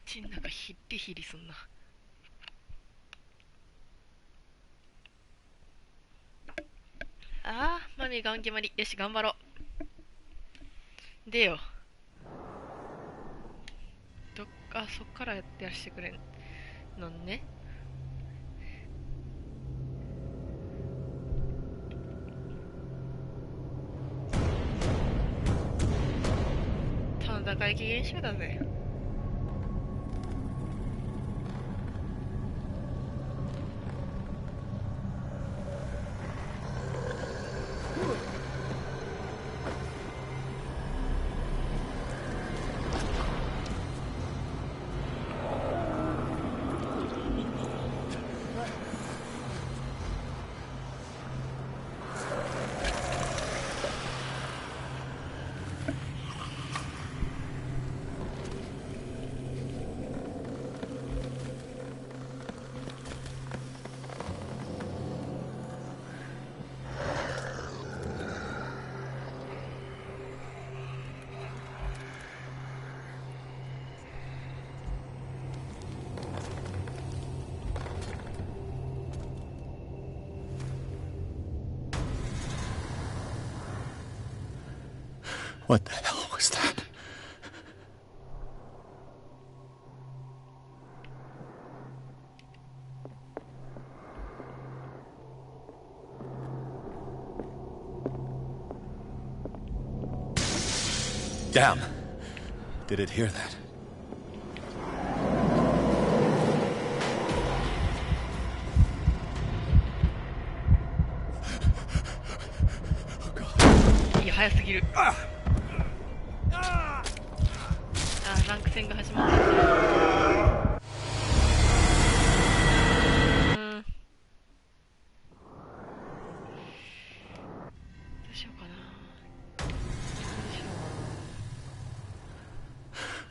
口ん中ヒッリヒリすんな。あー、マミがん決まり。よし、頑張ろう。でよ。そっからやってらしてくれんのね。戦い期限集だぜ。What the hell was that? Damn. Did it hear that? Oh God. いや、早すぎる。ランク戦が始まった。どうしようかな。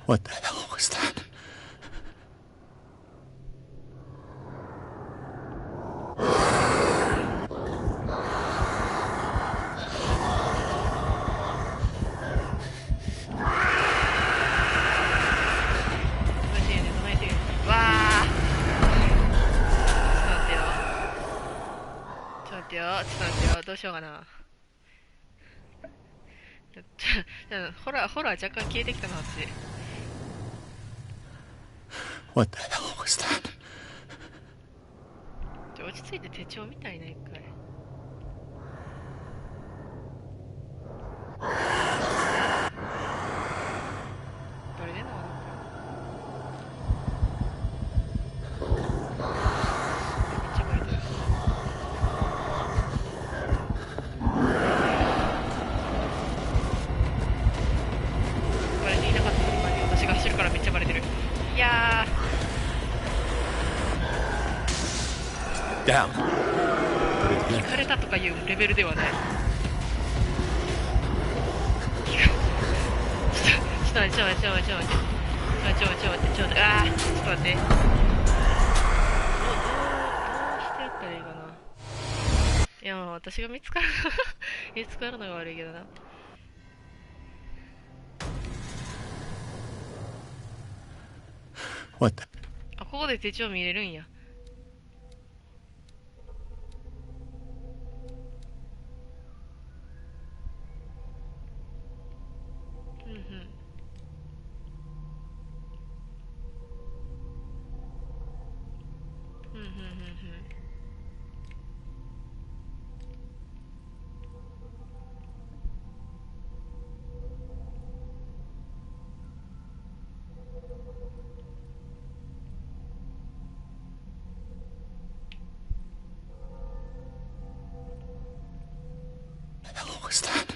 What the hell was that?ちょっと待ってよ。どうしようかな。ホラー若干消えてきたな、私。What the hell was that? 落ち着いて手帳みたいな、一回。どれでもめっちゃバイトです。バレていなかったのに私が走るからめっちゃバレてる。いやー。Damn. 聞かれたとかいうレベルではない。ちょっと待って。あー、ちょっと待って。どうしてやったらいいかな。いや、私が見つかるのが悪いけどな。What the? ここで手帳見れるんや。うんうん。Hell was that?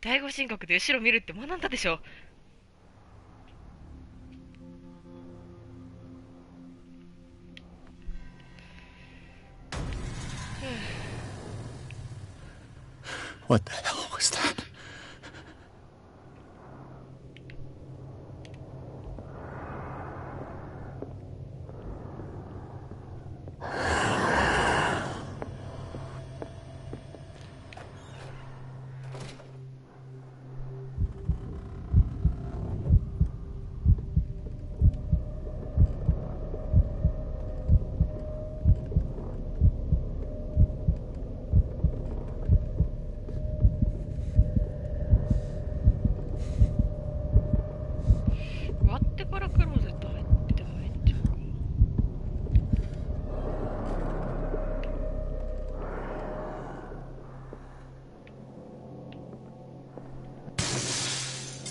第五神学で後ろ見るって学んだでしょ。What the hell was that?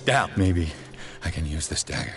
Down. Maybe I can use this dagger.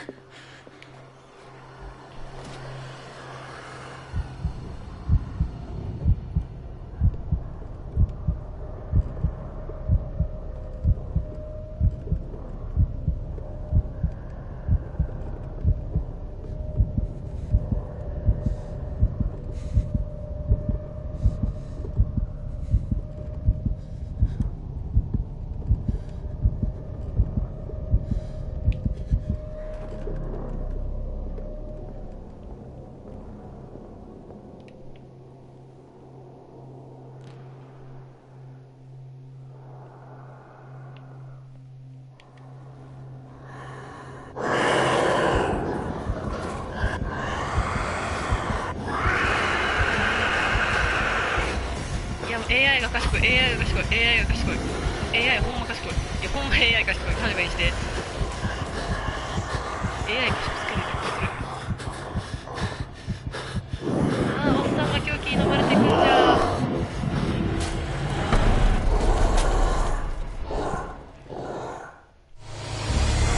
AI が賢い AI が賢い AI が賢い AI ほんま賢い。いやほんま AI 賢い。勘弁して。 AI 賢すぎる。ああ、おっさんが狂気に飲まれてくんじゃ。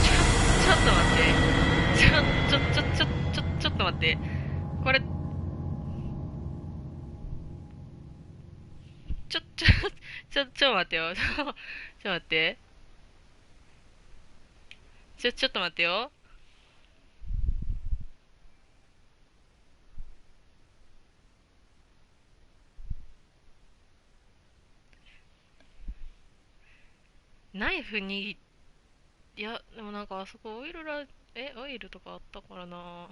ちょっと待って。ちょっと待って。これちょ待ってよ。ちょ待って。ちょっと待ってよ。ナイフに、いや、でもなんかあそこオイルとかあったからな。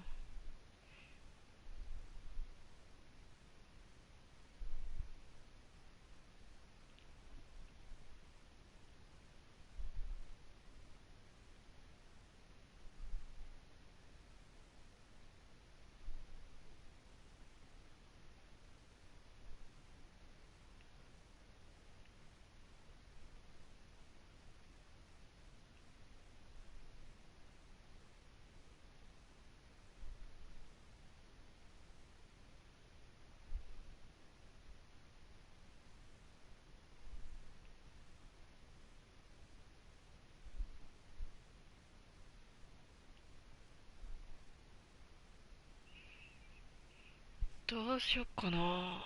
どうしよっかな。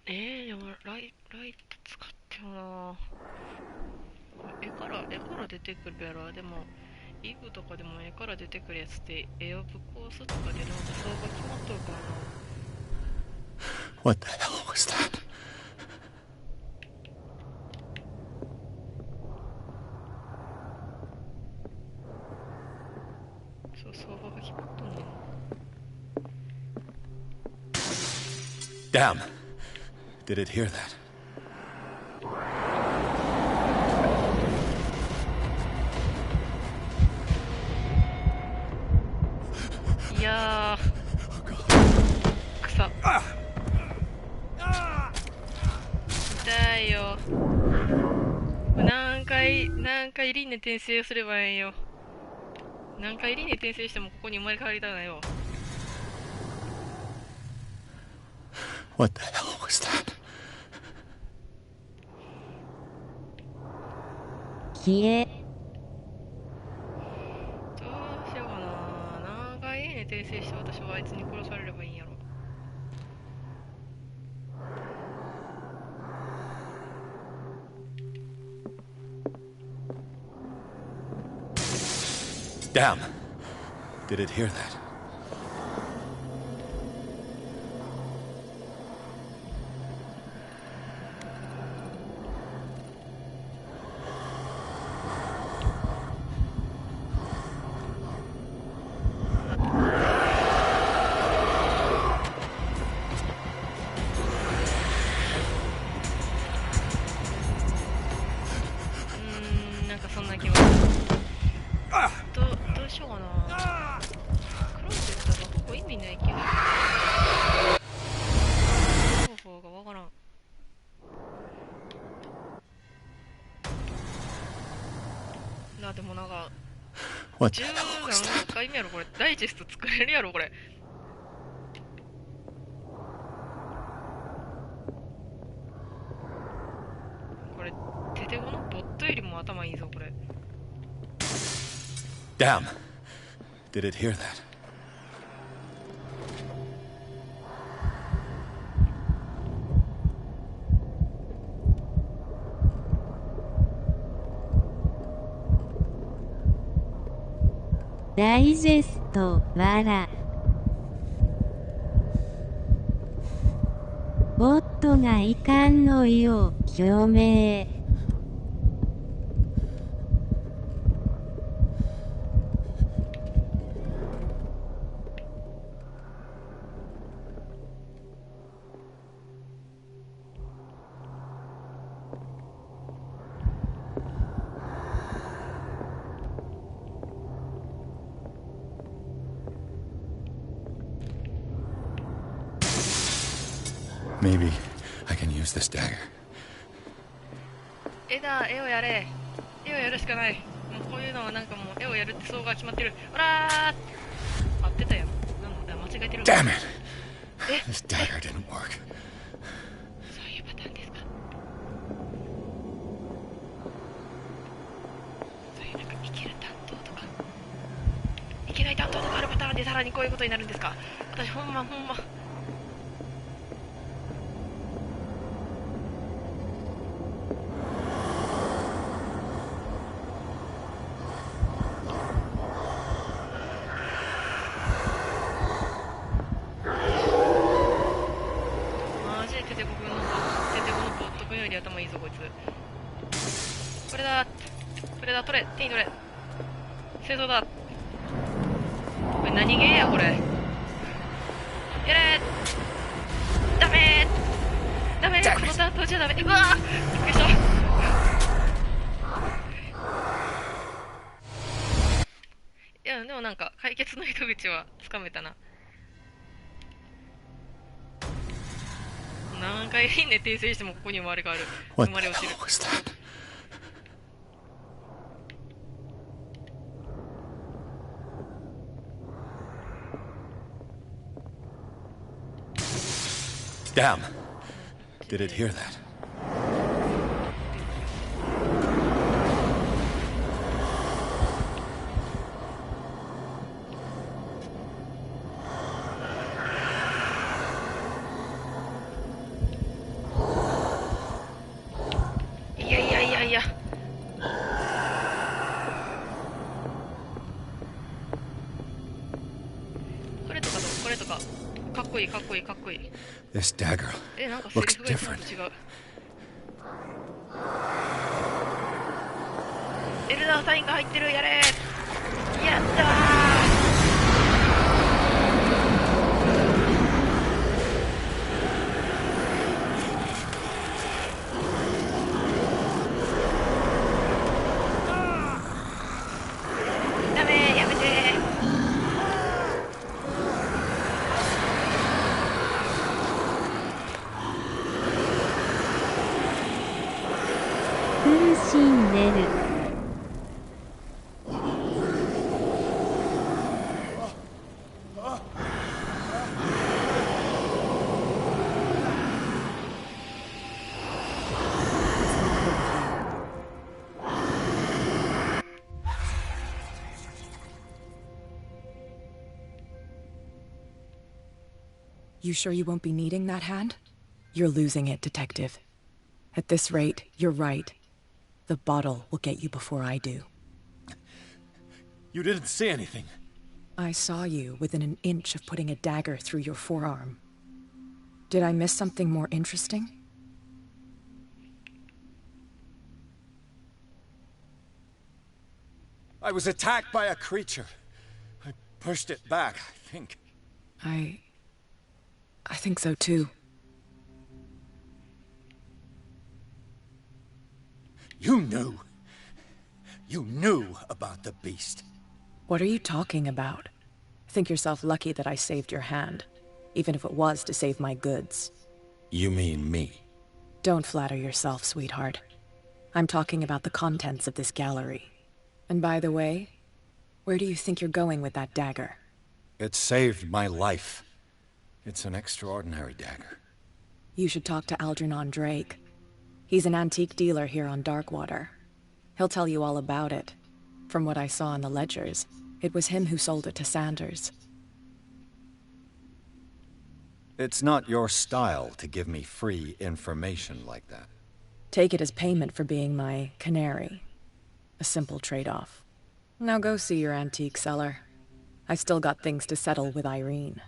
でもライト使ってもな。絵から出てくるやろ。でも、イブとかでも絵から出てくるやつって絵をぶっ壊すとかでなんか相場決まっとるからな。What the hell was that? そう、相場が決まっとんねん。Damn. Did it hear that? いやー、草。痛いよ。何回輪廻転生すればいいんよ。何回輪廻転生してもここに生まれ変わりたくないよ。What the hell was that? 消え。どうしようかな。何回輪廻転生して私はあいつに殺されればいいんやろ。Damn. Did it hear that? いしようかな。クローゼットがここ意味ない気がする。方法がわからん。でもなんか What 10 the hell 何 was that? 回目やろこれ。ダイジェスト作れるやろこれ。これテテゴのボットよりも頭いいぞこれ。 Damn. Did it hear that?「ダイジェストわら」「ボットが遺憾の意を表明」Maybe I can use this dagger. 絵をやれ。絵をやるしかない。もうこういうのはなんかもう絵をやるって相が決まってる。ほらー合ってたよ。なんだ間違えてる。 Damn it! え This dagger didn't work. そういうパターンですか。そういうなんかいける担当とかいけない担当とかあるパターンでさらにこういうことになるんですか。私ほんまマジでテテコのボット君より頭いいぞこいつ。これだ取れ手に取れ。清掃だ。これ何ゲーやこれ。やれーダメーこの担当じゃダメ。うわーびっくりした。いやでもなんか解決の糸口はつかめたな。何回ね訂正してもここに生まれ変わる。 What 生ま the れ落ちる。 hell was that? Damn. Did it hear that?いやこれとかどうこれとかかっこいい。 This dagger なんかセリ looks フがいつも different. と違う。エルダーサインが入ってる。やれーやったー。ダメーやめてー。苦しんでる。You sure you won't be needing that hand? You're losing it, Detective. At this rate, you're right. The bottle will get you before I do. You didn't say anything. I saw you within an inch of putting a dagger through your forearm. Did I miss something more interesting? I was attacked by a creature. I pushed it back, I think. I think so too. You knew. You knew about the beast. What are you talking about? Think yourself lucky that I saved your hand, even if it was to save my goods. You mean me? Don't flatter yourself, sweetheart. I'm talking about the contents of this gallery. And by the way, where do you think you're going with that dagger? It saved my life. It's an extraordinary dagger. You should talk to Algernon Drake. He's an antique dealer here on Darkwater. He'll tell you all about it. From what I saw in the ledgers, it was him who sold it to Sanders. It's not your style to give me free information like that. Take it as payment for being my canary. A simple trade-off. Now go see your antique seller. I've still got things to settle with Irene.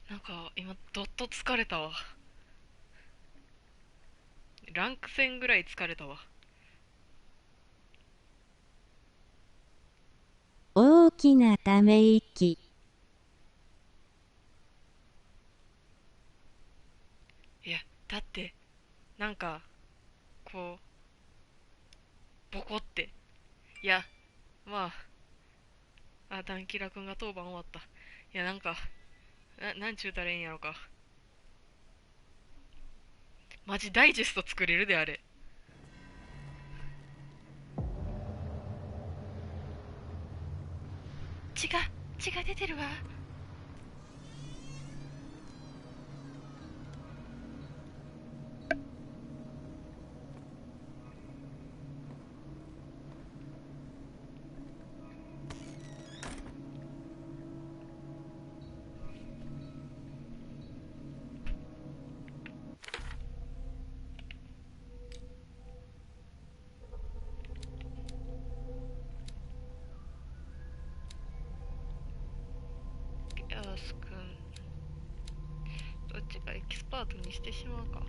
なんか今どっと疲れたわ。ランク戦ぐらい疲れたわ。大きなため息。いや、だってなんかこうボコって、いや、まあダンキラ君が当番終わった。いや、なんかなんちゅうたらいいんやろか。マジダイジェスト作れるであれ。血が出てるわ。ヤース君、どっちかエキスパートにしてしまうか。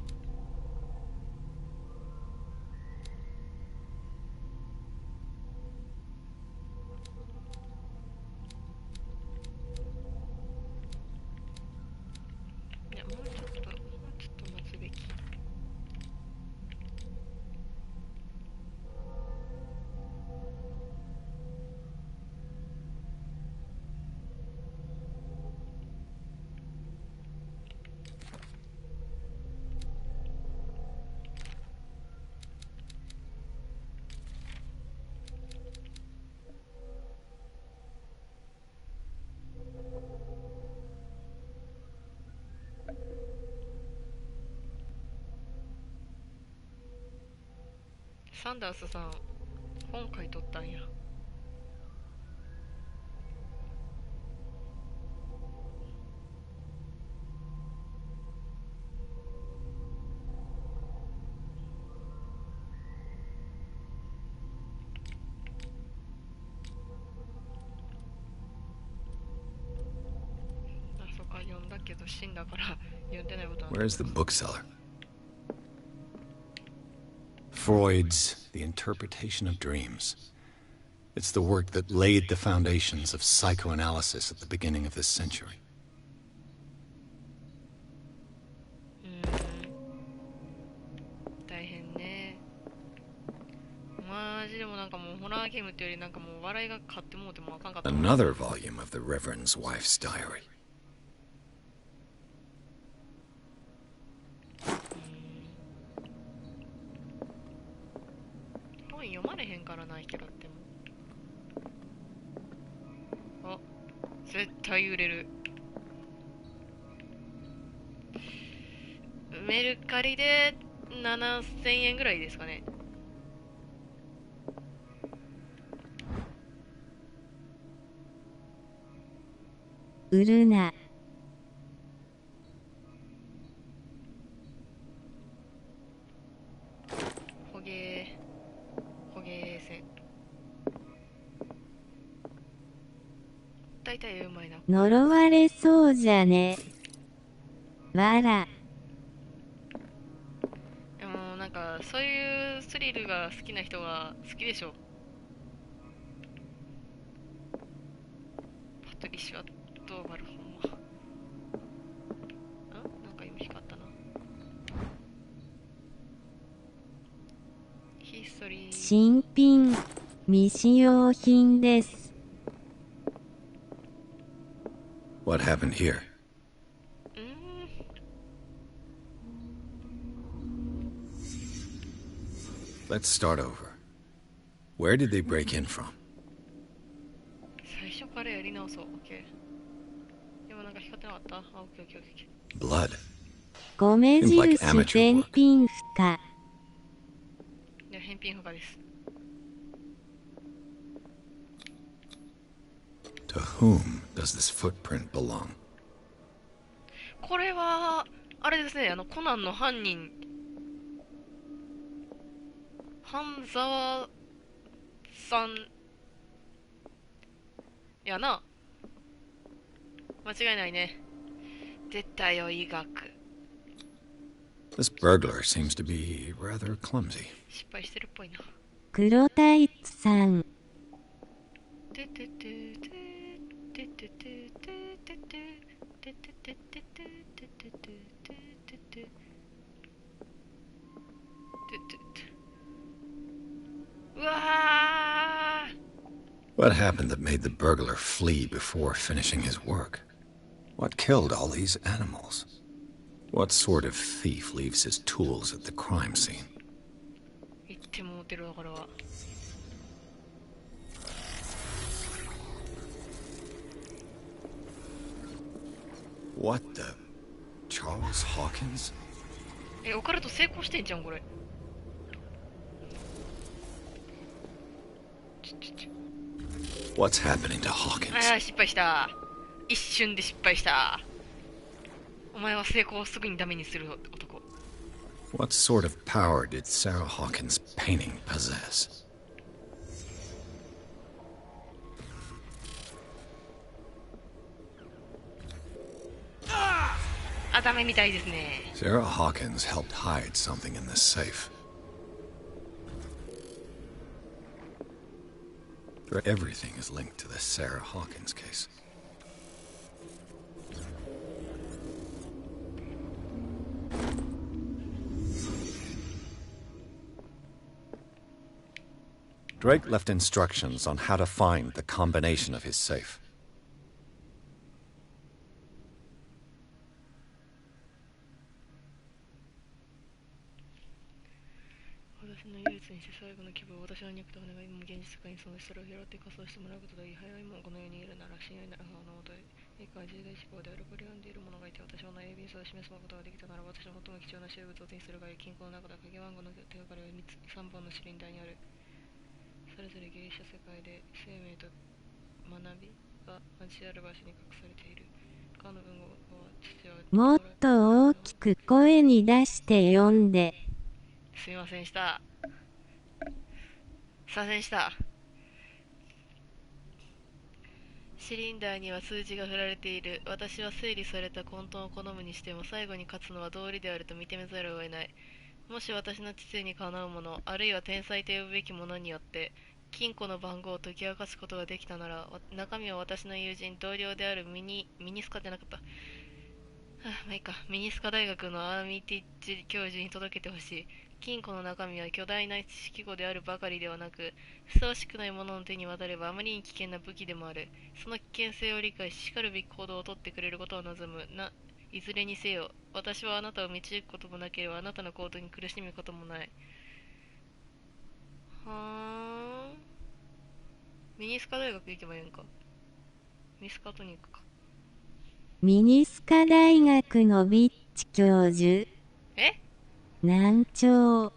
いや、もうちょっと待つべき。サンダースさん、本書いとったんや。あ、そっか、読んだけど死んだから読んでないことはない。 Where's the bookseller? Freud's The Interpretation of Dreams. It's the work that laid the foundations of psychoanalysis at the beginning of this century. 大変ね。マジでもなんかもうホラーゲームっていうよりなんかもう笑いが勝ってもうてもあかんかった。 Another volume of the Reverend's wife's diary. 本読まれへんからな、けどっても。あ、絶対売れる。メルカリで7000円ぐらいですかね。売るな。捕鯨船。いたいうまいな。呪われそうじゃね。わら。でもなんかそういうスリルが好きな人が好きでしょ。パトリシア・ドーバルほんま。なんか今光ったな。ヒストリー。新品。未使用品です。What happened here? Let's start over. Where did they break in from? 最初からやり直そう。OK。でもなんか光ってなかった？OK。Blood. 米印返品不可。いや、返品不可です。To whom does this footprint belong? これは、あれですね、コナンの犯人、半沢さん、やな。間違いないね。出たよ、医学。This burglar seems to be rather clumsy. 失敗してるっぽいな。黒タイツさん。うわー。 What happened that made the burglar flee before finishing his work? What killed all these animals? What sort of thief leaves his tools at the crime scene? 言ってもうてるだからは。What the? Charles Hawkins? オカルト成功してんじゃんこれ。What's happening to Hawkins? ああ、失敗した。一瞬で失敗した。お前は成功をすぐにダメにする男。What sort of power did Sarah Hawkins' painting possess? あ、ダメみたいですね。 Sarah Hawkins helped hide something in this safe. Everything is linked to the Sarah Hawkins case. Drake left instructions on how to find the combination of his safe. 私の唯一にして最後の希望、私の肉と骨が今も現実世界に存在するそれを拾って仮装してもらうことでいい。早いもんこの世にいるなら親愛なる母のもとへ。以下重大志向であるこれ読んでいる者がいて、私は内容便数を示すことができたなら、私の最も貴重な習物を手にするがいい。金庫の中で鍵番号の手がかりは3本のシリンダーにある。それぞれ芸術世界で生命と学びが交わる場所に隠されている。他の文豪は父はもっと大きく声に出して読んで。すみませんした。左遷した。シリンダーには数字が振られている。私は整理された混沌を好むにしても最後に勝つのは道理であると認めざるを得ない。もし私の知性にかなうもの、あるいは天才と呼ぶべきものによって金庫の番号を解き明かすことができたなら、中身は私の友人同僚であるミニスカじゃなかった、まあいいか、ミニスカ大学のアーミティッジ教授に届けてほしい。金庫の中身は巨大な式語であるばかりではなく、ふさわしくない者の手に渡ればあまりに危険な武器でもある。その危険性を理解し、しかるべき行動をとってくれることを望む。いずれにせよ、私はあなたを導くこともなければあなたの行動に苦しむこともない。はーん。ミニスカ大学行けばいいんか。ミニスカとに行くか。ミニスカ大学のビッチ教授。え？難聴。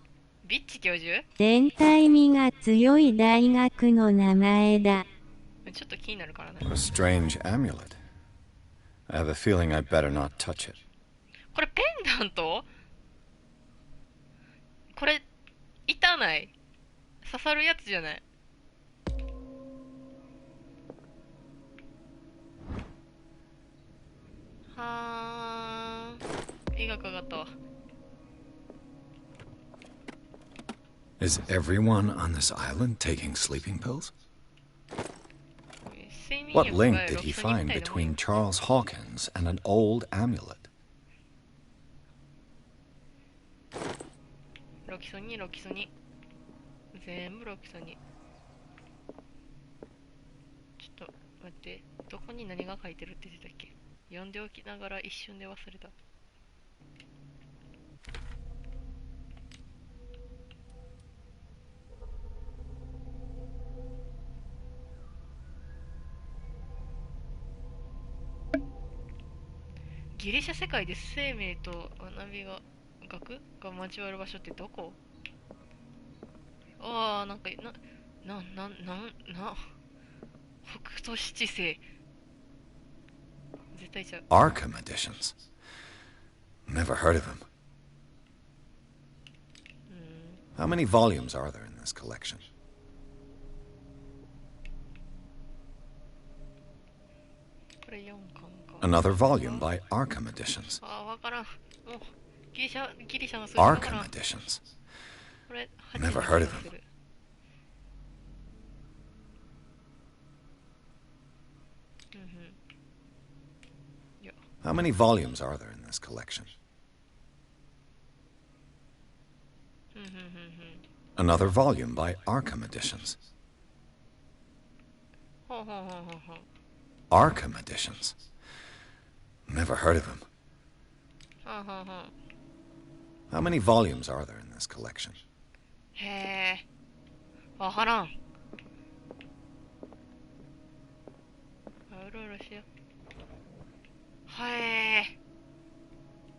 ビッチ教授？全体味が強い大学の名前だ。ちょっと気になるからね。What a strange amulet. I have a feeling I better not touch it. これペンダント？これ痛ない？刺さるやつじゃない？はーん。医学上がったわ。 Is everyone on this island taking sleeping pills? 睡眠 What 薬が link ロ did キ he ソニン find みたいなもんよ。 between Charles Hawkins and an old amulet? ロキソニン、ロキソニン。全部ロキソニン。ちょっと待って。どこに何が書いてるって言ってたっけ？読んでおきながら一瞬で忘れた。ギリシャ世界で生命と学びが学が交わる場所ってどこ？ああ、なんか、北斗七星。絶対ちゃう。Arkham editions. Never heard of him. How many volumes are there in this collection? これ4巻か。 Another volume by Arkham editions. ああ、わからん。もう、ギリシャの数字わから Arkham ん。 editions. これ、 Never heard of him. うんうん。いや、 How many volumes are there in this collection? うんうんうんうん。 Another volume by Arkham editions. ほうほうほうほうほう。 Arkham editions. Never heard of him. ほうほうほう。 How many volumes are there in this collection? へえ。わからん。うろうろしよう。はえ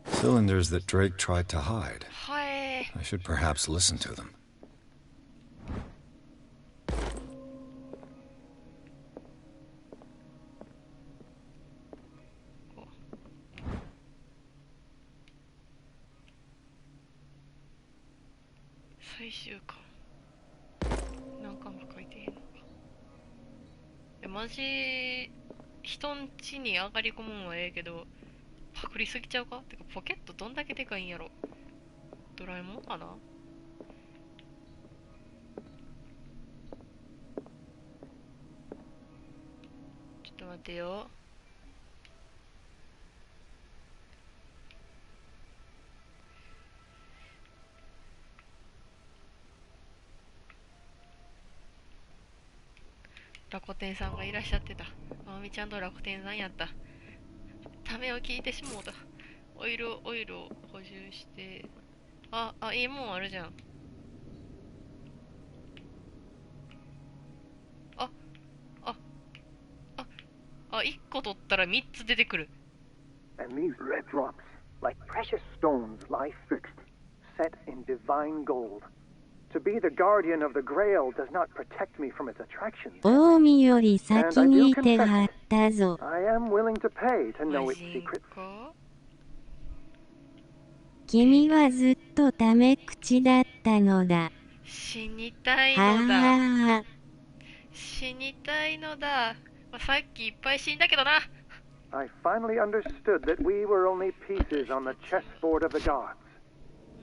Cylinders that Drake tried to hide. ー。はえ I should perhaps listen to them. ー。最終巻。何巻か書いてへんのか。マジ、人ん家に上がり込むんはええけど、パクりすぎちゃうか？てか、ポケットどんだけでかいんやろ。ドラえもんかな？ちょっと待ってよ。ラコテンさんがいらっしゃってた。まおみちゃんとラコテンさんやった。ためを聞いてしもうた。オイルを補充して。いいもんあるじゃん。1個取ったら3つ出てくる。And these red drops, like precious stones, lie fixed, set in divine gold. To be the guardian of the Grail does not protect me from its attractions. 近江より先にいてはったぞ。 I am willing to pay to know マ its ジ secrets. か？君はずっとタメ口だったのだ。死にたいはのだ。あ。死にたいのだ。まあ、さっきいっぱい死んだけどな。I finally understood that we were only pieces on the chessboard of the gods.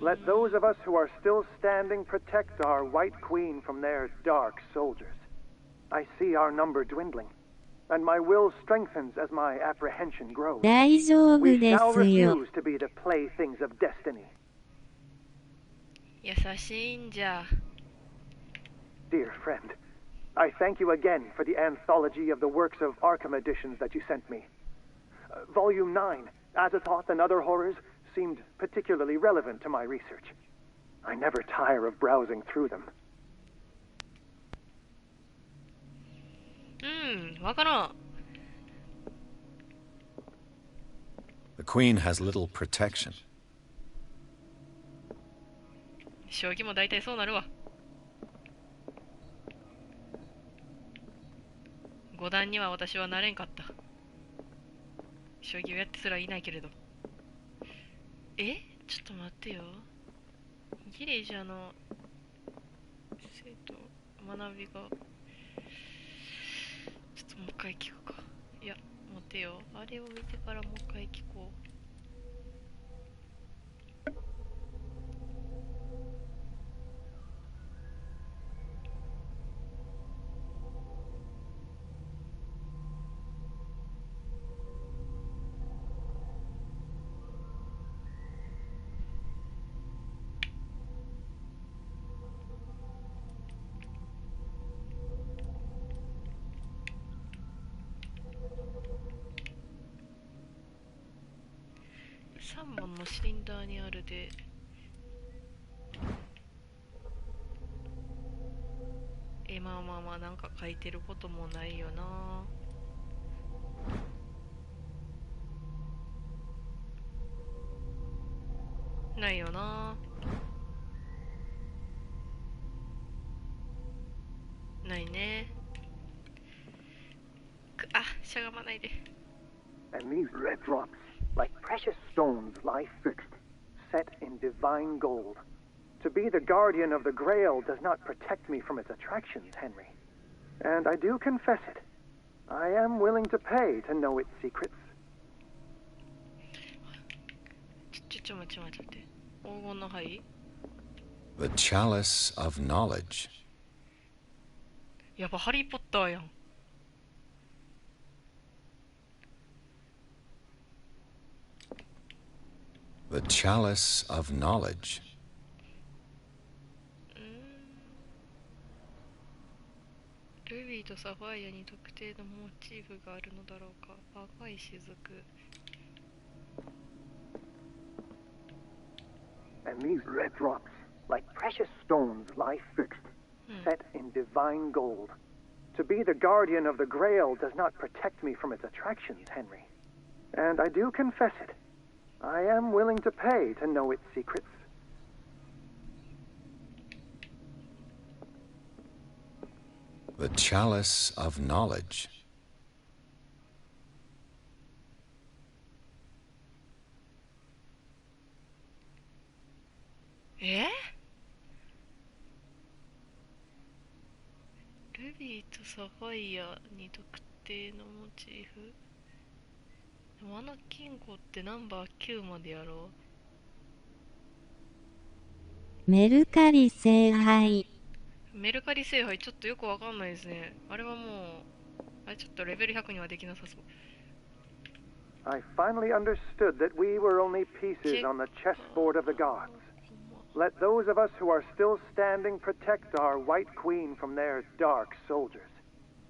Let those of us who are still standing protect our White Queen from their dark soldiers. I see our number dwindling, and my will strengthens as my apprehension grows. 大丈夫 We で shall すよ。 refuse to be the playthings of destiny. 優しいんじゃ。 Dear friend, I thank you again for the anthology of the works of Arkham editions that you sent me. Volume 9, Azathoth and Other Horrors, seemed particularly relevant to my research. I never tire of browsing through them. わからん。 The Queen has little protection. 将棋も大体そうなるわ。五段には私はなれんかった。将棋をやってすらいないけれど。ちょっと待ってよ。ギリシャの生徒学びがちょっともう一回聞くか。いや、待って。てよ。あれを見てからもう一回聞こう。3本のシリンダーにあるで、まあまあまあ、なんか書いてることもないよな。ないよな。ないね。あ、しゃがまないで。And these red drops, like precious stones, lie fixed, set in divine gold. To be the guardian of the Grail does not protect me from its attractions, Henry. And I do confess it. I am willing to pay to know its secrets. ちょ待って。黄金の灰 The chalice of knowledge. やっぱハリーポッターやん。The chalice of knowledge. ルビーとサファイアに特定のモチーフがあるのだろうか。赤い雫。And these red drops, like precious stones, lie fixed, set in divine gold. To be the guardian of the Grail does not protect me from its attractions, Henry. And I do confess it. I am willing to pay to know its secrets. The chalice of knowledge. ルビーとサファイアに特定のモチーフ。でもあの金庫ってナンバー9までやろメルカリ聖杯。メルカリ聖杯ちょっとよくわかんないですね。あれはもう、あれちょっとレベル100にはできなさそう。I finally understood that we were only pieces on the chessboard of the gods. Let those of us who are still standing protect our White Queen from their dark soldiers.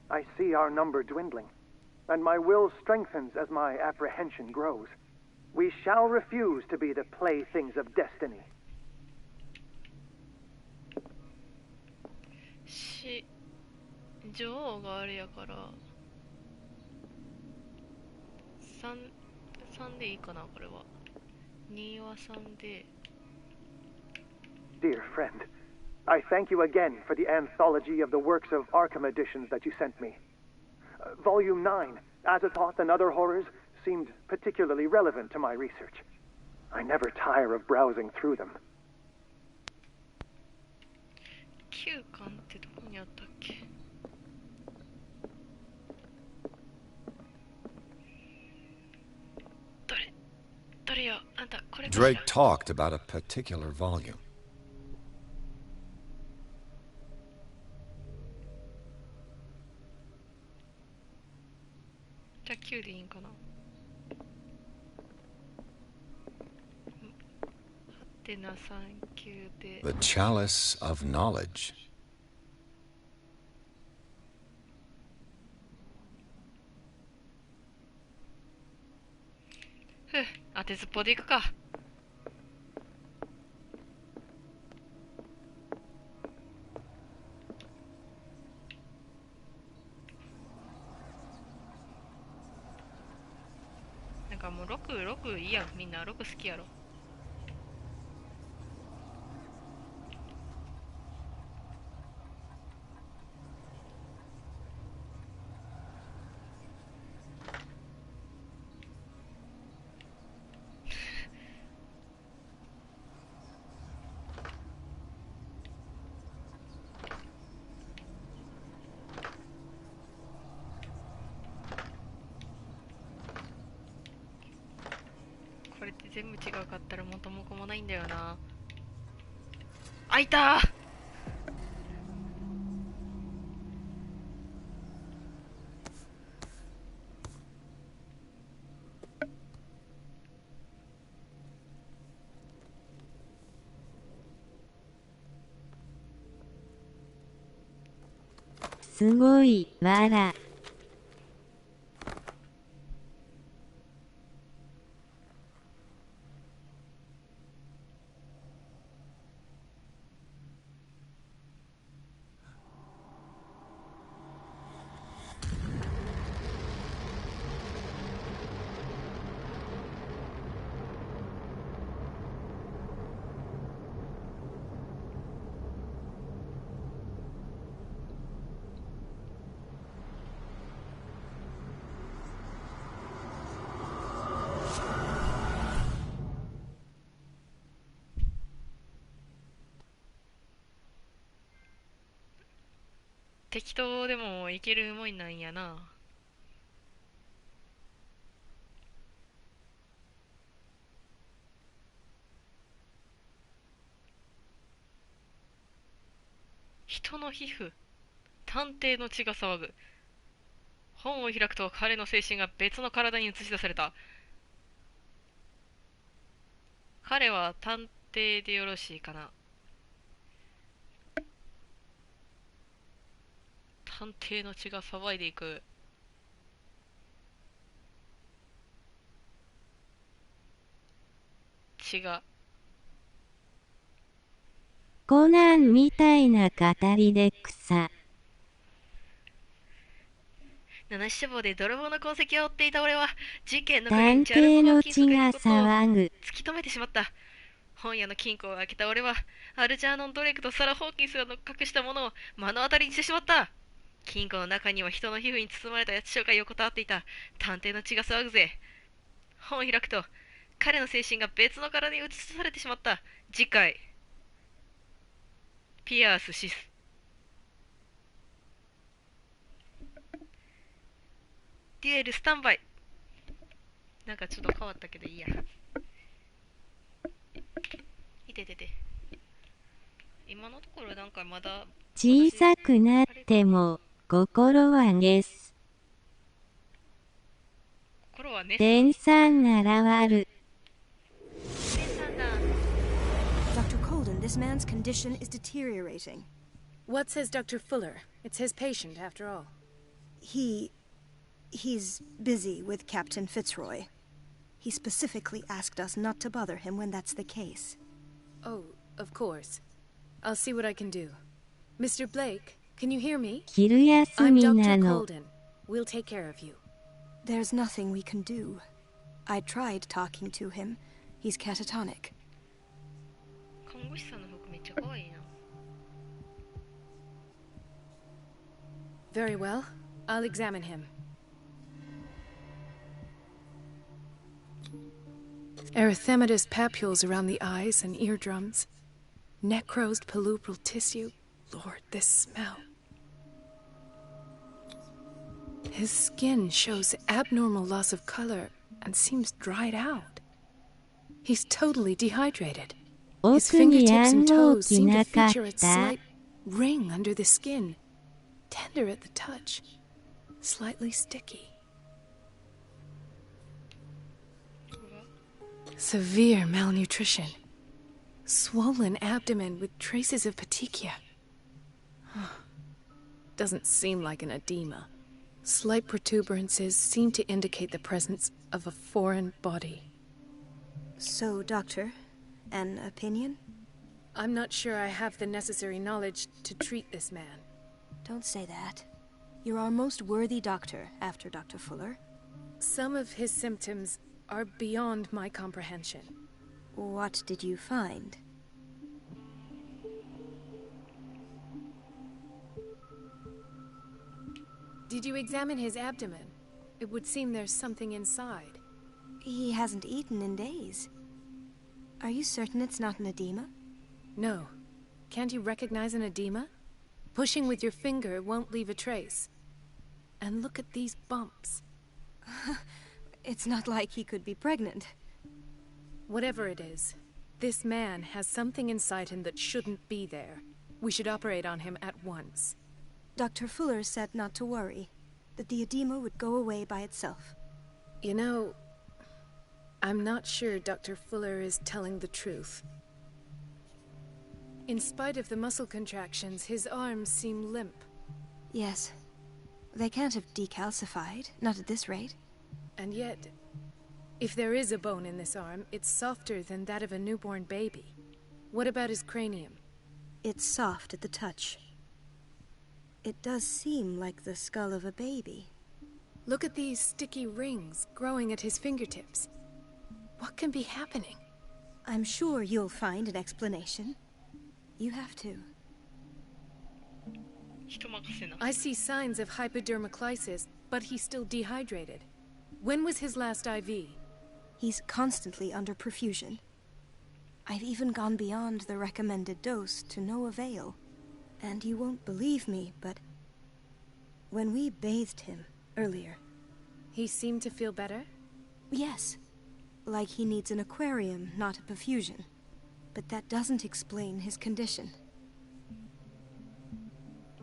I see our number dwindling, and my will strengthens as my apprehension grows. We shall refuse to be the playthings of destiny. 女王があれやから3でいいかな。これは2は3で。 Dear friend, I thank you again for the anthology of the works of Arkham editions that you sent me. Volume 9, Azathoth and Other Horrors, seemed particularly relevant to my research. I never tire of browsing through them. 9巻ってどこにあったっけ。どれよ、あんたこれかしら。 Drake talked about a particular volume. じゃあ9でいいんかな。はてな39で。 The chalice of knowledge. ふう、当てずっぽうでいくか。なんかもう6いいやん。みんな6好きやろ。全部違うかったら元も子もないんだよな。あ、いたー。すごい、わら。適当でもいけるもんなんやな。人の皮膚、探偵の血が騒ぐ。本を開くと彼の精神が別の体に映し出された。彼は探偵でよろしいかな。探偵の血が騒いでいく。血が。コナンみたいな語りで草。七七坊で泥棒の痕跡を追っていた俺は、事件の探偵の血が騒ぐ。突き止めてしまった。本屋の金庫を開けた俺は、アルジャーノン・ドレイクとサラ・ホーキンスが隠したものを目の当たりにしてしまった。金庫の中には人の皮膚に包まれた八丁が横たわっていた。探偵の血が騒ぐぜ。本を開くと、彼の精神が別の体に映し出されてしまった。次回。ピアース・シス。デュエルスタンバイ。なんかちょっと変わったけどいいや。いててて。今のところなんかまだ小さくなっても心はゲス。心はね。電算ならわる。Dr. Colden, this man's condition is deteriorating. What says Dr. Fuller? It's his patient, after all. He's busy with Captain Fitzroy. He specifically asked us not to bother him when that's the case. Oh, of course. I'll see what I can do. Mr. Blake, can you hear me? 昼休 I'm みな Dr. の。 Colden. We'll take care of you. There's nothing we can do. I tried talking to him. He's catatonic. 看護師さんの服めっちゃ可愛いな。Very well. I'll examine him. Erythematous papules around the eyes and eardrums. Necrosed palpebral tissue. Lord, this smell. His skin shows abnormal loss of color and seems dried out. He's totally dehydrated. His 奥に fingertips 暗 and 号 toes 機 seem な to かっ feature a た。 slight ring under the skin. Tender at the touch. Slightly sticky. Severe malnutrition. Swollen abdomen with traces of petechia. Doesn't seem like an edema. Slight protuberances seem to indicate the presence of a foreign body. So, Doctor, an opinion? I'm not sure I have the necessary knowledge to treat this man. Don't say that. You're our most worthy doctor after Dr. Fuller. Some of his symptoms are beyond my comprehension. What did you find? Did you examine his abdomen? It would seem there's something inside. He hasn't eaten in days. Are you certain it's not an edema? No. Can't you recognize an edema? Pushing with your finger won't leave a trace. And look at these bumps. It's not like he could be pregnant. Whatever it is, this man has something inside him that shouldn't be there. We should operate on him at once. Dr. Fuller said not to worry, that the edema would go away by itself. You know, I'm not sure Dr. Fuller is telling the truth. In spite of the muscle contractions, his arms seem limp. Yes. They can't have decalcified, not at this rate. And yet, if there is a bone in this arm, it's softer than that of a newborn baby. What about his cranium? It's soft at the touch. It does seem like the skull of a baby. Look at these sticky rings growing at his fingertips. What can be happening? I'm sure you'll find an explanation. You have to. 人任せな。 I see signs of hypodermoclysis, but he's still dehydrated. When was his last IV? He's constantly under perfusion. I've even gone beyond the recommended dose to no avail. And you won't believe me, but when we bathed him earlier... He seemed to feel better? Yes. Like he needs an aquarium, not a perfusion. But that doesn't explain his condition.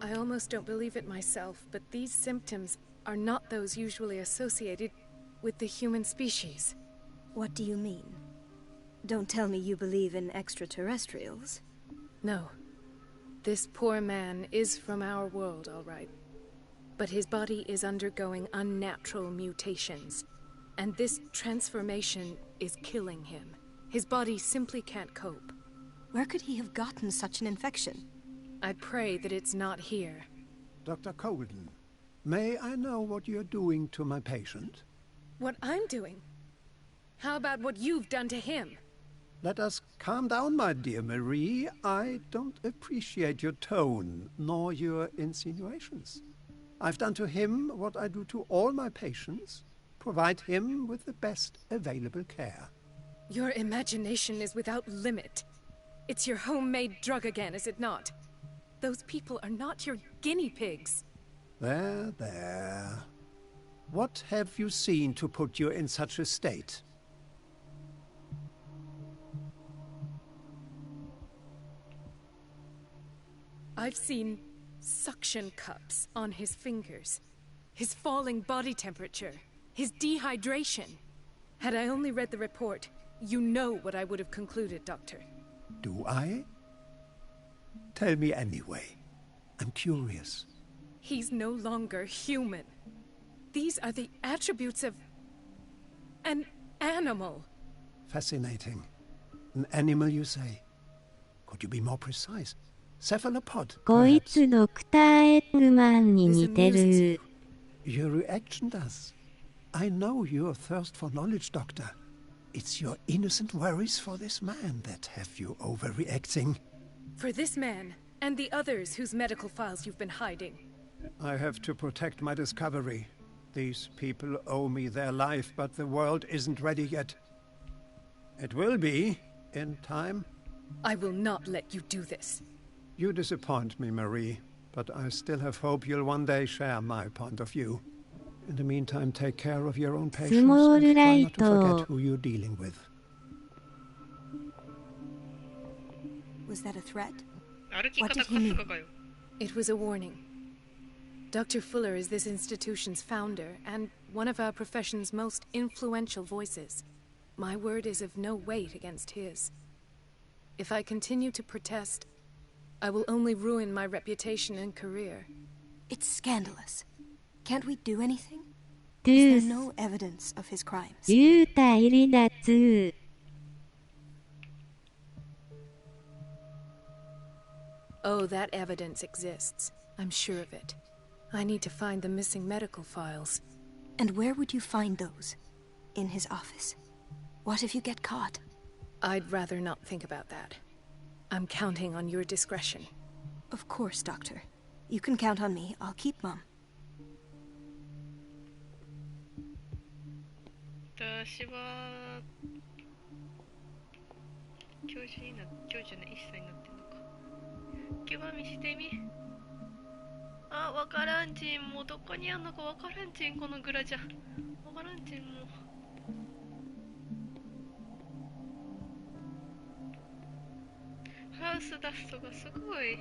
I almost don't believe it myself, but these symptoms are not those usually associated with the human species. What do you mean? Don't tell me you believe in extraterrestrials. No. This poor man is from our world, all right. But his body is undergoing unnatural mutations. And this transformation is killing him. His body simply can't cope. Where could he have gotten such an infection? I pray that it's not here. Dr. Colden, may I know what you're doing to my patient? What I'm doing? How about what you've done to him? Let us calm down, my dear Marie. I don't appreciate your tone, nor your insinuations. I've done to him what I do to all my patients. Provide him with the best available care. Your imagination is without limit. It's your homemade drug again, is it not? Those people are not your guinea pigs. There, there. What have you seen to put you in such a state? I've seen suction cups on his fingers, his falling body temperature, his dehydration. Had I only read the report, you know what I would have concluded, Doctor. Do I? Tell me anyway. I'm curious. He's no longer human. These are the attributes of an animal. Fascinating. An animal, you say? Could you be more precise? Cephalopod, こい perhaps? つドクター・エッグマンに似てる。 Your reaction does. I know your thirst for knowledge, Doctor. It's your innocent worries for this man that have you overreacting. For this man, and the others whose medical files you've been hiding. I have to protect my discovery. These people owe me their life, but the world isn't ready yet. It will be, in time. I will not let you do this. You disappoint me, Marie, but I still have hope you'll one day share my point of view. In the meantime, take care of your own patients Small and try not to light. forget who you're dealing with. Was that a threat? 歩き What 方 did カ he ス mean? カかよ。 It was a warning. Dr. Fuller is this institution's founder and one of our profession's most influential voices. My word is of no weight against his. If I continue to protest, I will only ruin my reputation and career. It's scandalous. Can't we do anything? ト Is ゥー there ス no evidence of his crimes? 幽体離脱。 Oh, that evidence exists. I'm sure of it. I need to find the missing medical files. And where would you find those? In his office? What if you get caught? I'd rather not think about that. I'm counting on your discretion. Of course, Doctor. You can count on me. I'll keep Mum. 私は教授にな教授ね1歳になってんのか。毛羽見してみ。あ、わからんちん。もうどこにあんのかわからんちん。このグラじゃわからんちん。もうハウスダストがすごい。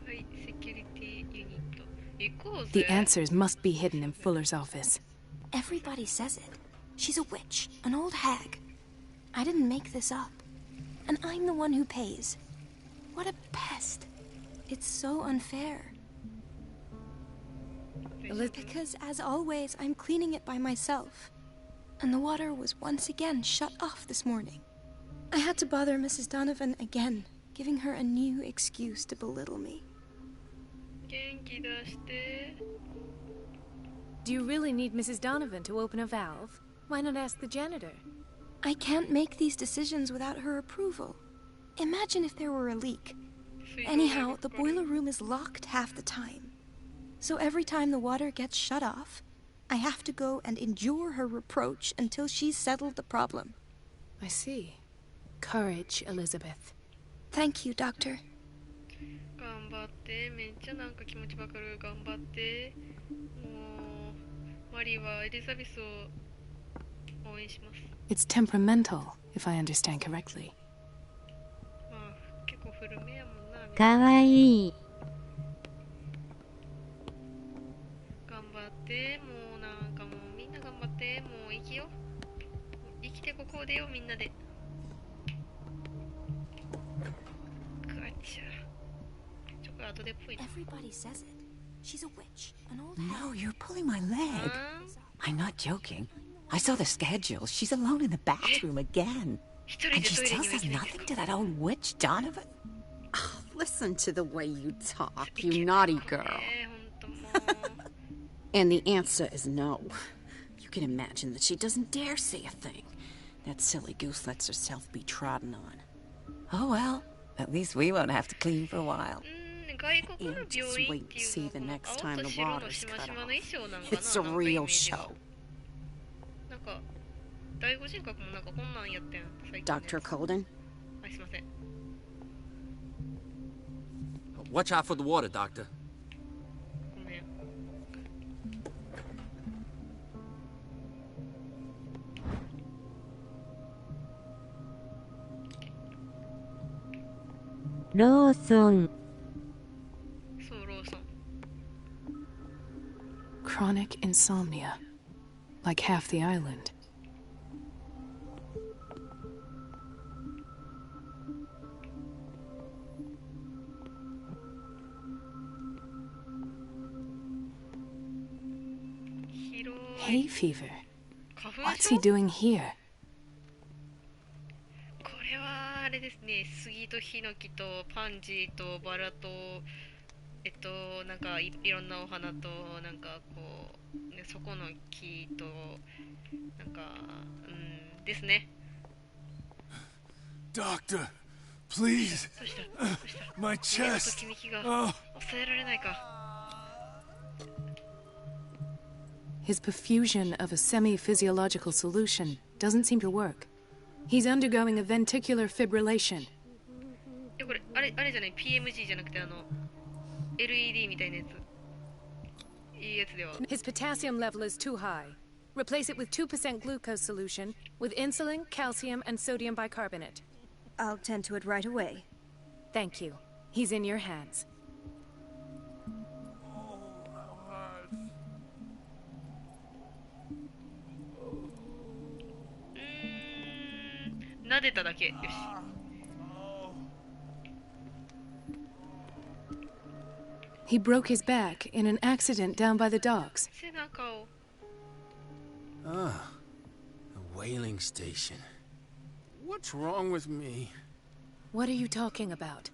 はい、セキュリティユニット。行こうぜ。 The answers must be hidden in Fuller's office. Everybody says it. She's a witch, an old hag. I didn't make this up. And I'm the one who pays. What a pest. It's so unfair. Because, as always, I'm cleaning it by myself. And the water was once again shut off this morning. I had to bother Mrs. Donovan again, giving her a new excuse to belittle me. 元気出して。 Do you really need Mrs. Donovan to open a valve? Why not ask the janitor? I can't make these decisions without her approval. Imagine if there were a leak. Anyhow, the boiler room is locked half the time. So every time the water gets shut off, I have to go and endure her reproach until she's settled the problem. I see. Courage, Elizabeth. Thank you, Doctor. 頑張って。めっちゃなんか気持ちわかる。頑張って。もうマリーはエリザベスを応援します。 It's temperamental, if I understand correctly. まあ結構古めやもんな。かわいい。頑張って。もうなんかもうみんな頑張って。もう生きよ。生きてここでよみんなで。ガチャ。ちょっと後でっぽいな。 Everybody says it. She's a witch, an old No, hag. you're pulling my leg. あー I'm not joking. I saw the schedule. She's alone in the bathroom again. 一人 And で she トイレ still にも行 says けない nothing to that old witch, Donovan. Oh, listen to the way you talk, you naughty girl. ほんともう。 And the answer is no. You can imagine that she doesn't dare say a thing. That silly goose lets herself be trodden on. Oh, well. At least we won't have to clean for a while. 外国の And 病 just 院 wait って to い see う the のは next 青 time と the 白の water's しま cut しまの off. 衣装なんかな。 It's a なんかイメ real ージは show. なんか第五人格もなんかこんなんやってん最近 Dr. Colden? はいすいません。 Watch out for the water, Doctor. ごめん。ローソン。そうローソン。 Chronic insomnia. Like half the island. Hay fever. 花粉 What's 症 he doing here? これはあれですね。杉とヒノキとパンジーとバラとなんかいろんなお花となんかこう、ね、そこの木となんかですね。 Doctor, please. どうしたどうした My 家のと chest. きめきが Oh, 抑えられないか。 His perfusion of a semi-physiological solution doesn't seem to work. He's undergoing a ventricular fibrillation. これあれじゃない PMG じゃなくてLED みたいなやつ。いいやつでは。 His potassium level is too high. Replace it with 2% glucose solution with insulin, calcium, and sodium bicarbonate. I'll tend to it right away. Thank you. He's in your hands. Mm, 撫でただけ。よし。 He broke his back in an accident down by the docks. 背中を。 ah, a whaling station. What's wrong with me? What are you talking about?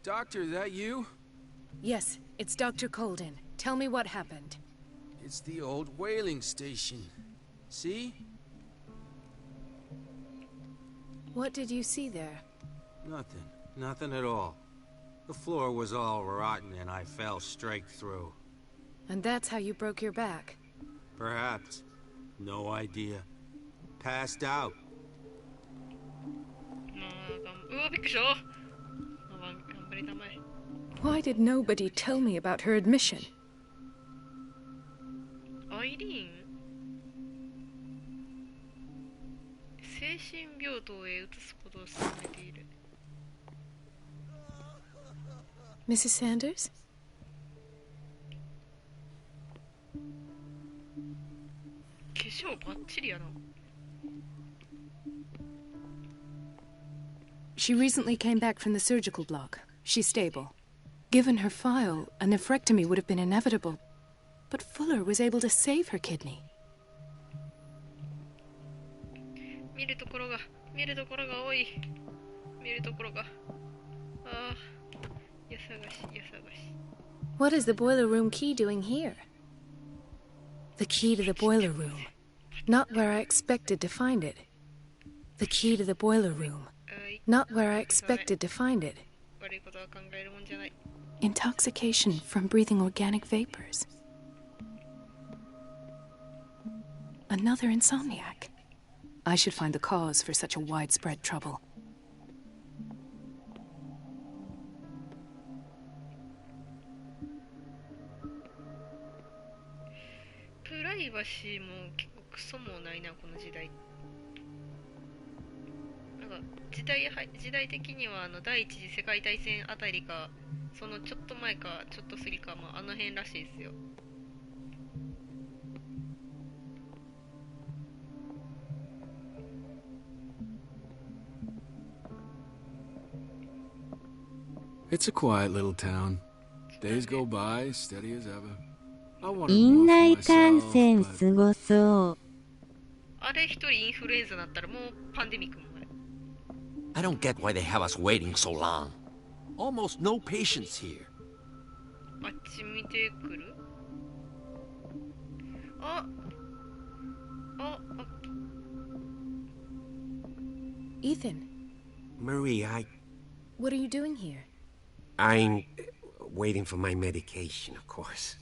Doctor, that you? Yes, it's Dr. Colden. Tell me what happened. It's the old whaling station. See? What did you see there? Nothing. Nothing at all. The floor was all rotten and I fell straight through. And that's how you broke your back. Perhaps. No idea. Passed out. うわびっくりした。頑張りたまえ。 Why did nobody tell me about her admission? アイリーン病棟へ移すことを進めている。 Mrs. Sanders? She recently came back from the surgical block. She's stable. Given her file, a nephrectomy would have been inevitable. But Fuller was able to save her kidney. 見るところが多い。見るところが。ああ、やさがし。 What is the boiler room key doing here? The key to the boiler room. Not where I expected to find it. The key to the boiler room. Not where I expected to find it. 悪いことは考えるもんじゃない。 Intoxication from breathing organic vapors. Another insomniac. I should find the cause for such a widespread trouble. プライバシーも結構クソもないな、この時代。なんか時代的には第一次世界大戦あたりか、そのちょっと前かちょっと過ぎか、まあ、あの辺らしいですよ。It's a quiet little town. Days go by, steady as ever. I want to 院 know 内 for 感 myself, 染 but すごそう。あれ一人インフルエンザになったらもうパンデミックもある。 I don't get why they have us waiting so long. Almost no patients here. あっち見てくる。あ Ethan, Marie, what are you doing here? I'm waiting for my medication, of course.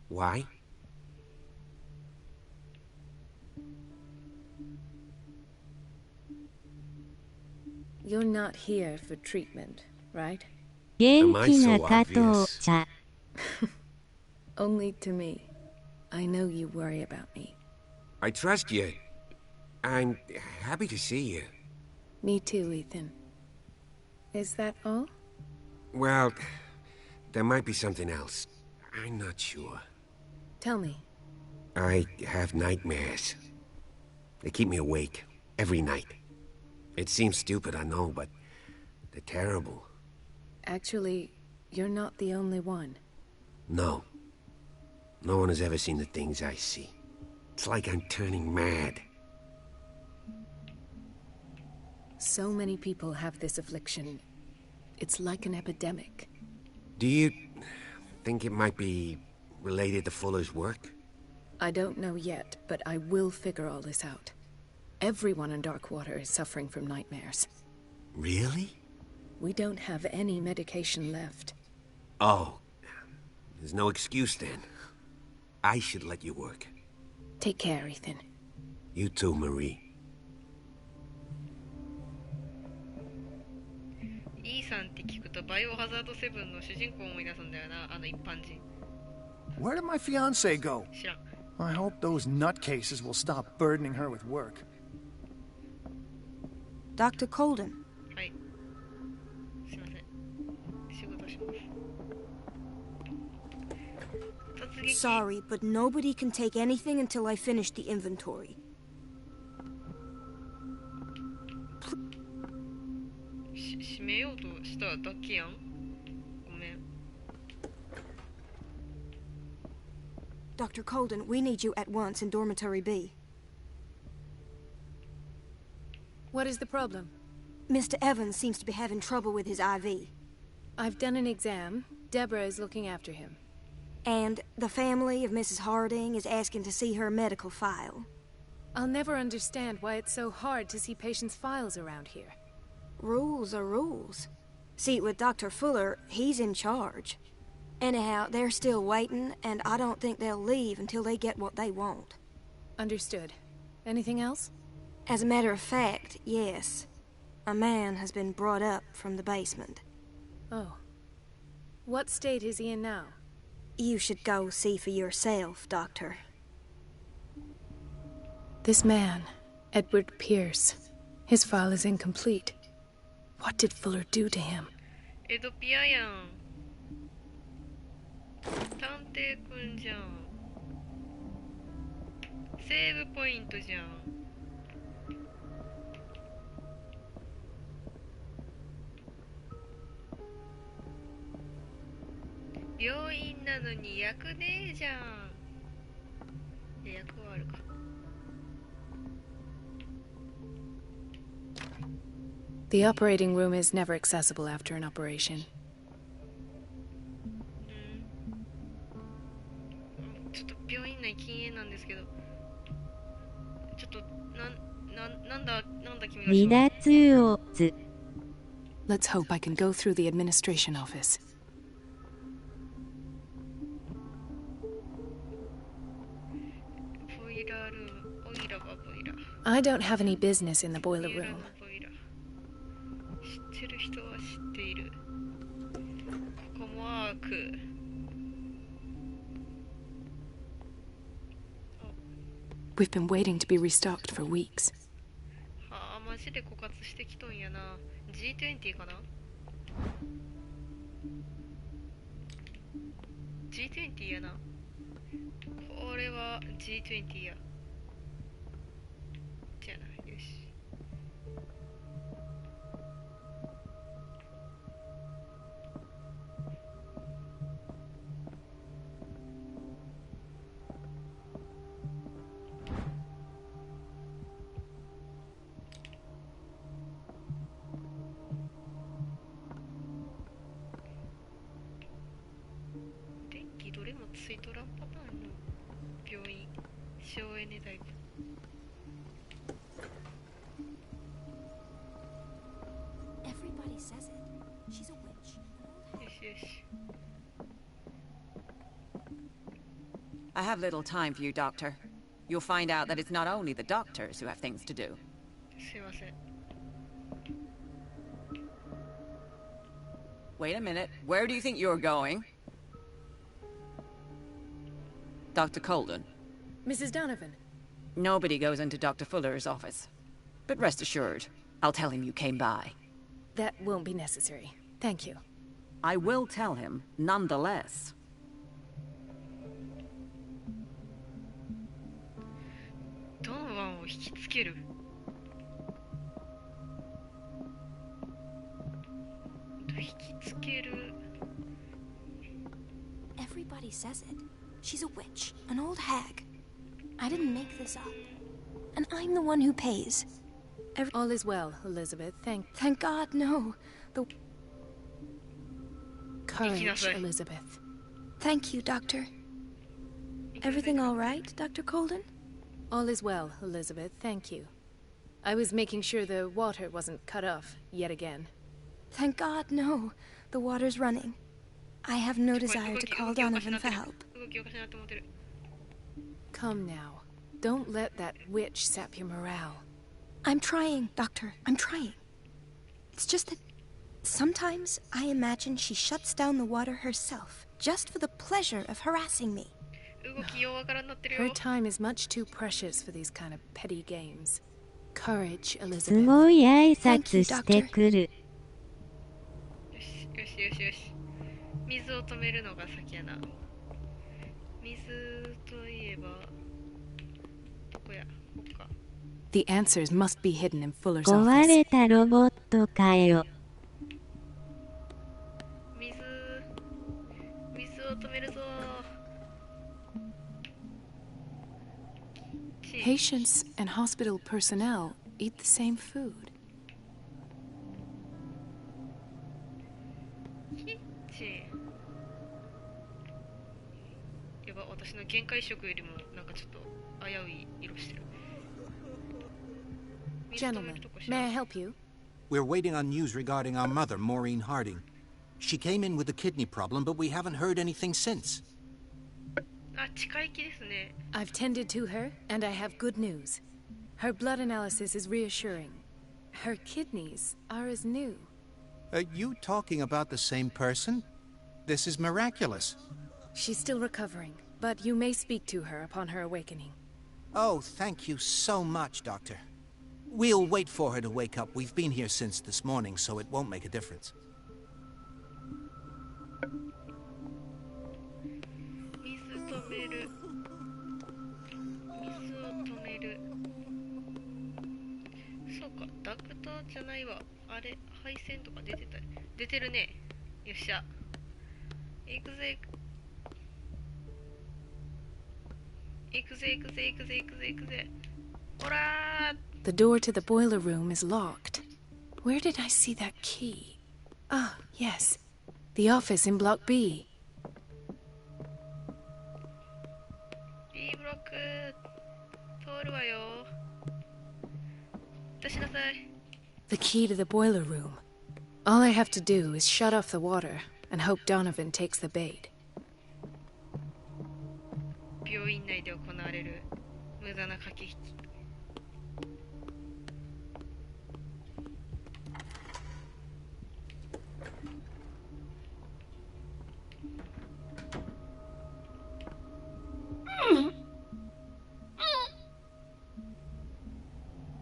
Why? You're not here for treatment, right? 元気な加藤茶。 Only to me. I know you worry about me. I trust you. I'm happy to see you. Me too, Ethan. Is that all? Well, there might be something else. I'm not sure. Tell me. I have nightmares. They keep me awake every night. It seems stupid, I know, but they're terrible. Actually, you're not the only one. No. No one has ever seen the things I see. It's like I'm turning mad. So many people have this affliction. It's like an epidemic. Do you think it might be related to Fuller's work? I don't know yet, but I will figure all this out. Everyone in Darkwater is suffering from nightmares. Really? We don't have any medication left. Oh. There's no excuse then. I should let you work. Take care, Ethan. You too, Marie. イーさんって聞くとバイオハザード7の主人公を思い出すんだよな、あの一般人。 Where did my fiancé go? 知らん。 I hope those nutcases will stop burdening her with work. Dr. Colden. はい。すいません。仕事します。突撃。 Sorry, but nobody can take anything until I finish the inventory. 閉めようとしただけやん。ごめん。 Dr. Colden, we need you at once in Dormitory B. What is the problem? Mr. Evans seems to be having trouble with his IV. I've done an exam. Deborah is looking after him. And the family of Mrs. Harding is asking to see her medical file. I'll never understand why it's so hard to see patients' files around here. Rules are rules. See, with Dr. Fuller, he's in charge. Anyhow, they're still waiting, and I don't think they'll leave until they get what they want. Understood. Anything else? As a matter of fact, yes. A man has been brought up from the basement. Oh. What state is he in now? You should go see for yourself, Doctor. This man, Edward Pierce, His file is incomplete. What did Fuller do to him? エドピアやん。探偵くんじゃん。セーブポイントじゃん。病院なのに役ねえじゃん。役はあるか。The operating room is never accessible after an operation. ちょっと病院内禁煙なんですけど。ちょっとなんだ君の仕離事。脱をつ。Let's hope I can go through the administration office. I don't have any business in the boiler room. 知ってる人は知っている。ここもアーク。We've been waiting to be restocked for weeks. はあ、マジで枯渇してきとんやな。G20 かな？ G20 やな。これは G20 や。じゃない、よし。電気どれもついとらんパターンの病院。省エネタイプ。Everybody says it. She's a witch. よしよし。 I have little time for you, Doctor. You'll find out that it's not only the doctors who have things to do. すいません。 Wait a minute. Where do you think you're going? Dr. Colden. Mrs. Donovan. Nobody goes into Dr. Fuller's office. But rest assured, I'll tell him you came by. That won't be necessary. Thank you. I will tell him, nonetheless. ドノバンを引きつける。引きつける。 Everybody says it. She's a witch, an old hag. I didn't make this up. And I'm the one who pays. All is well, Elizabeth. Thank God, no. The courage, Elizabeth. Thank you, Doctor. Everything all right, Dr. Colden? All is well, Elizabeth. Thank you. I was making sure the water wasn't cut off yet again. Thank God, no. The water's running. I have no desire to call Donovan for help. Come now. Don't let that witch sap your morale. I'm trying, Doctor. I'm trying. It's just that sometimes I imagine she shuts down the water herself, just for the pleasure of harassing me. Her time is much too precious for these kind of petty games. Courage, す Elizabeth. ごい挨拶してくる。よしよしよしよし。水を止めるのが先やな。水といえばどこや、ここか。 The answers must be hidden in Fuller's 壊 office. れたロボットかよ。水を止めるぞ。 Patients and hospital personnel eat the same food. キッチン。やば、私の限界食よりもなんかちょっと危うい色してる。 Gentlemen, may I help you? We're waiting on news regarding our mother, Maureen Harding. She came in with a kidney problem, but we haven't heard anything since. あ、近い気ですね。 I've tended to her, and I have good news. Her blood analysis is reassuring. Her kidneys are as new. Are you talking about the same person? This is miraculous. She's still recovering, but you may speak to her upon her awakening. Oh, thank you so much, Doctor. We'll wait for her to wake up. We've been here since this morning, so it won't make a difference. 水止める。水を止める。そうか、ダクターじゃないわ。あれ、配線とか出てた。出てるね。よっしゃ。行くぜ。行くぜ行くぜ行くぜ行くぜ行くぜ。ほらー。 The door to the boiler room is locked. Where did I see that key? Ah, yes. The office in Block B. B ブロック通るわよ。出しなさい。 The key to the boiler room. All I have to do is shut off the water and hope Donovan takes the bait. 病院内で行われる無駄な駆け引き。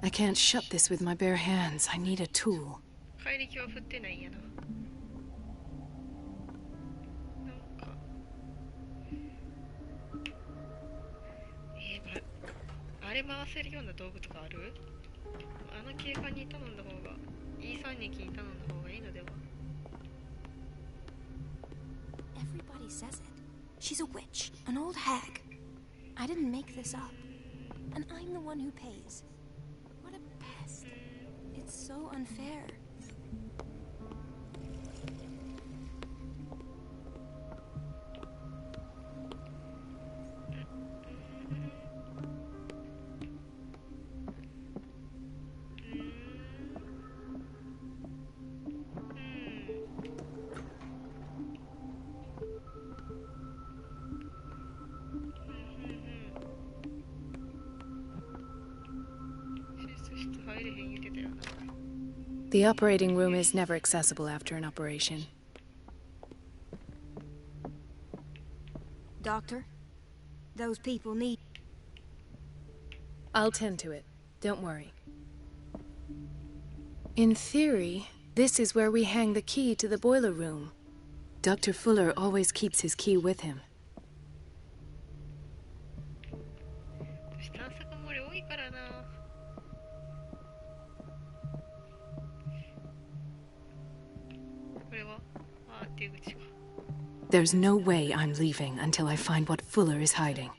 I can't shut this with my bare hands. I need a tool. 怪力は振ってないんやな。なんかあれ回せるような道具とかある？あの警官に頼んだ方が、イーサンニキに頼んだ方がいいのでは？ Everybody says it. She's a witch, an old hag. I didn't make this up. And I'm the one who pays. What a pest. It's so unfair. The operating room is never accessible after an operation. Doctor, those people need... I'll tend to it. Don't worry. In theory, this is where we hang the key to the boiler room. Dr. Fuller always keeps his key with him. 探索漏れ多いからな。これは出口か。 There's no way I'm leaving until I find what Fuller is hiding.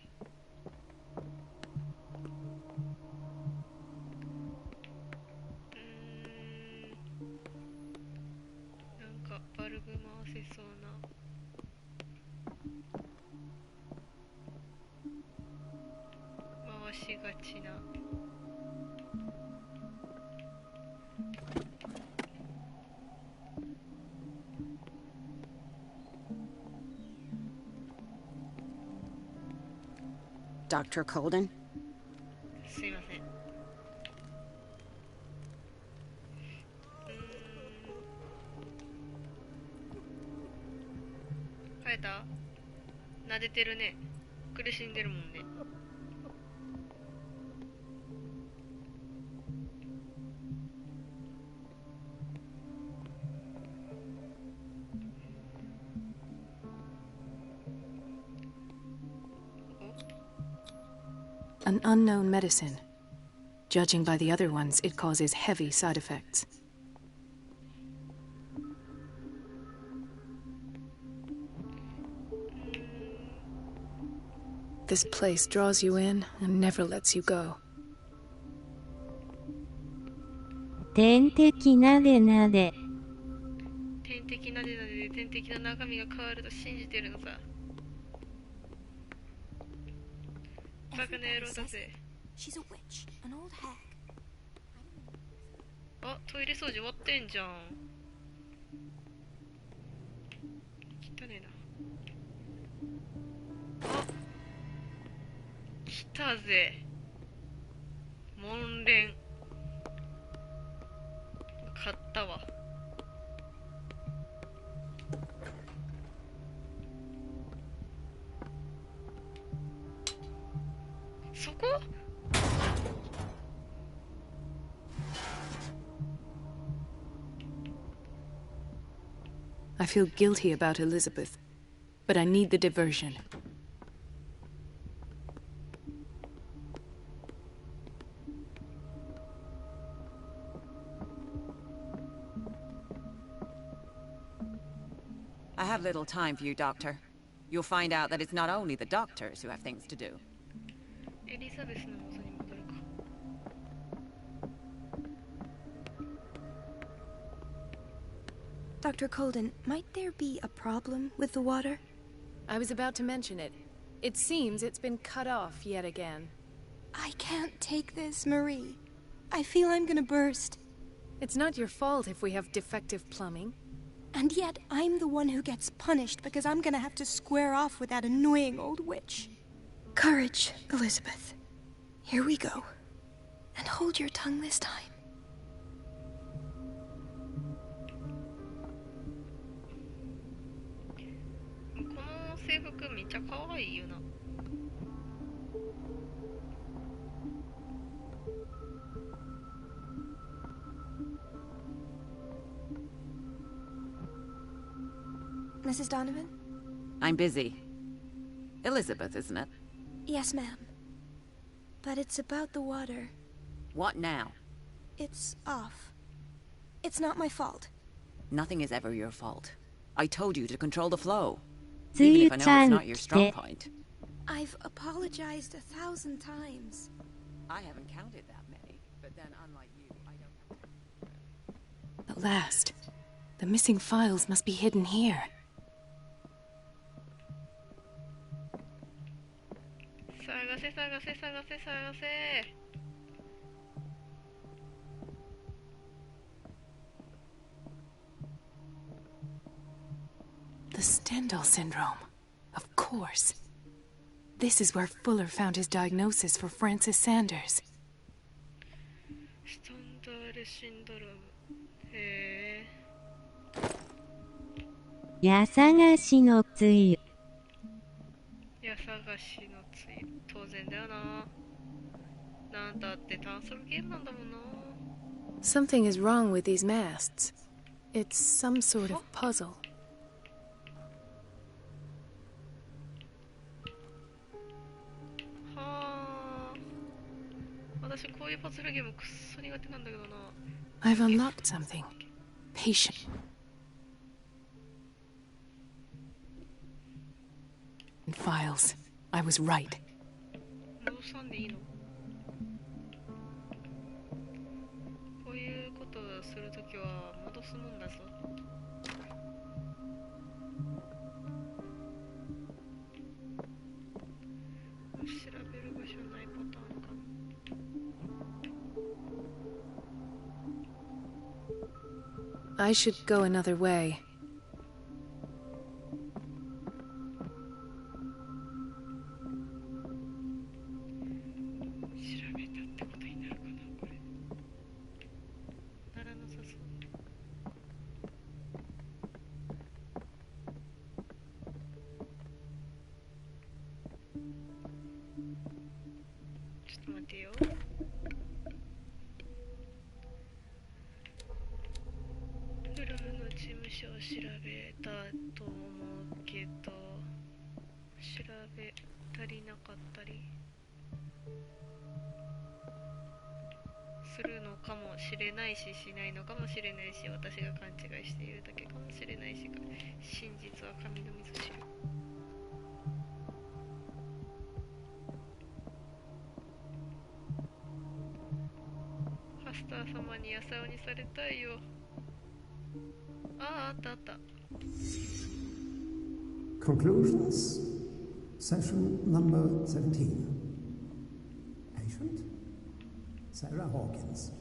なんかバルブ回せそうな。回しがちな。Dr. Colden? すいません。変えた？撫でてるね。苦しんでるもんね。An unknown medicine. Judging by the other ones, it causes heavy side effects. This place draws you in and never lets you go. 点滴なでなで。点滴なでなでで点滴の中身が変わると信じてるのさ。バカな野郎だぜ。She's a witch, an old hag. あ、トイレ掃除終わってんじゃん。汚ねえな。あ、来たぜ。門連。買ったわ。そこ？ I feel guilty about Elizabeth, but I need the diversion. I have little time for you, Doctor. You'll find out that it's not only the doctors who have things to do. エリザベスの元に戻るか。Dr. Colden, might there be a problem with the water? I was about to mention it. It seems it's been cut off yet again. I can't take this, Marie. I feel I'm gonna burst. It's not your fault if we have defective plumbing. And yet, I'm the one who gets punished because I'm gonna have to square off with that annoying old witch. Courage, Elizabeth. Here we go. And hold your tongue this time. この制服めっちゃ可愛いよな。Mrs. Donovan? I'm busy. Elizabeth, isn't it? Yes, ma'am. But it's about the water. What now? It's off. It's not my fault. Nothing is ever your fault. I told you to control the flow. つ Even ゆ if I ち know ゃ it's ん not your っ strong て point. I've apologized 1,000 times. I haven't counted that many, but then unlike you, I don't have At last. The missing files must be hidden here. 探せ探せ探せ探せ。The Stendhal syndrome. Of course. This is where Fuller found his diagnosis for Francis Sanders. スタンダールシンドローム。へえ。や探しのつゆ。や探しのつい当然だよな。なんたって探索ゲームなんだもんな。 Something is wrong with these masts. It's some sort of puzzle. はあ。私こういうパズルゲームくっそ苦手なんだけどな。 I've unlocked something. Patient. Files. I was right. 戻さんでいいの？こういうことをするときは戻すもんだぞ。調べる場所ないパターンか。I should go another way. 調べたってことになるかな、これ。ならなさそう。ちょっと待てよ。フラムの事務所を調べたと思うけど、調べ足りなかったりするのかもしれないし、しないのかもしれないし、私が勘違いしているだけかもしれないし、真実は神の水知る。ハスター様にやさおにされたいよ。ああ、あったあった。 Conclusions. Session number 17. Patient? Sarah Hawkins.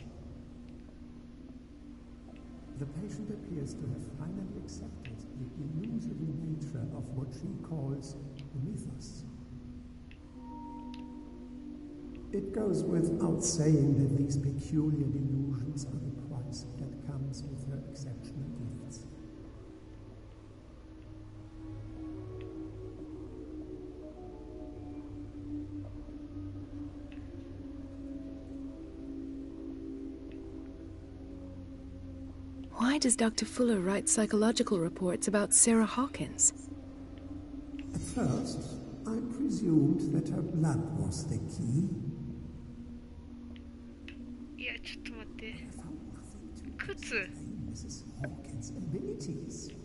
The patient appears to have finally accepted the illusory nature of what she calls the mythos. It goes without saying that these peculiar delusions are the price that comes with her exceptional gifts. Why does Dr. Fuller write psychological reports about Sarah Hawkins? At first, I presumed that her blood was the key. いや、ちょっと待って。靴。Mrs. Hawkins' abilities.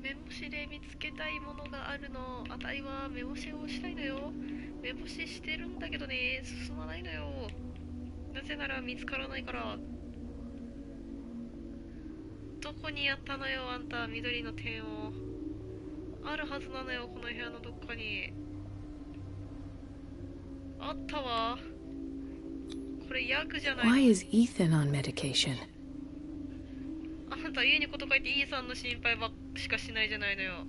目星で見つけたいものがあるの。あたいは目星をしたいのよ。目星してるんだけどね、進まないのよ。なぜなら見つからないから。どこにやったのよ、あんた、緑の点を。あるはずなのよ、この部屋のどっかに。あったわ。これヤグじゃないの。 Why is Ethan on medication? あんた家にこと書いてイーさんの心配ばっしかしないじゃないのよ。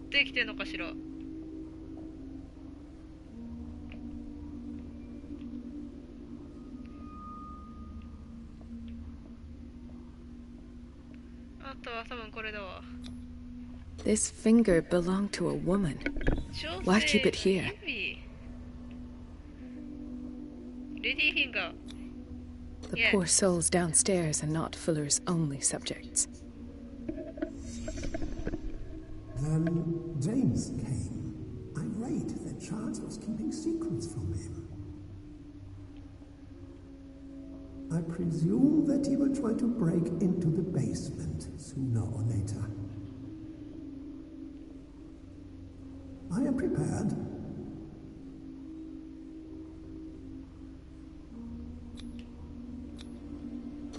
できてんのかしら。あとは多分これだわ。 This finger belonged to a woman. Why keep it here? レディーフィンガー。 The poor souls downstairs are not Fuller's only subjects. Then James came, irate that Charles was keeping secrets from him. I presume that he will try to break into the basement sooner or later. I am prepared.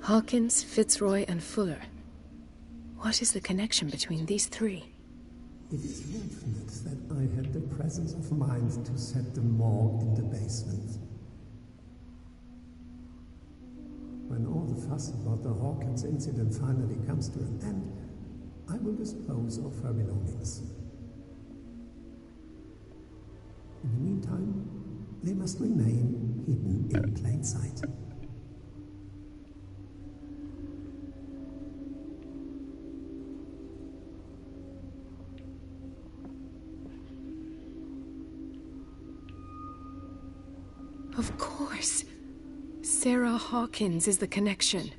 Hawkins, Fitzroy, and Fuller. What is the connection between these three? It is fortunate that I had the presence of mind to set the morgue in the basement. When all the fuss about the Hawkins incident finally comes to an end, I will dispose of her belongings. In the meantime, they must remain hidden in plain sight. Of course. Sarah Hawkins is the connection.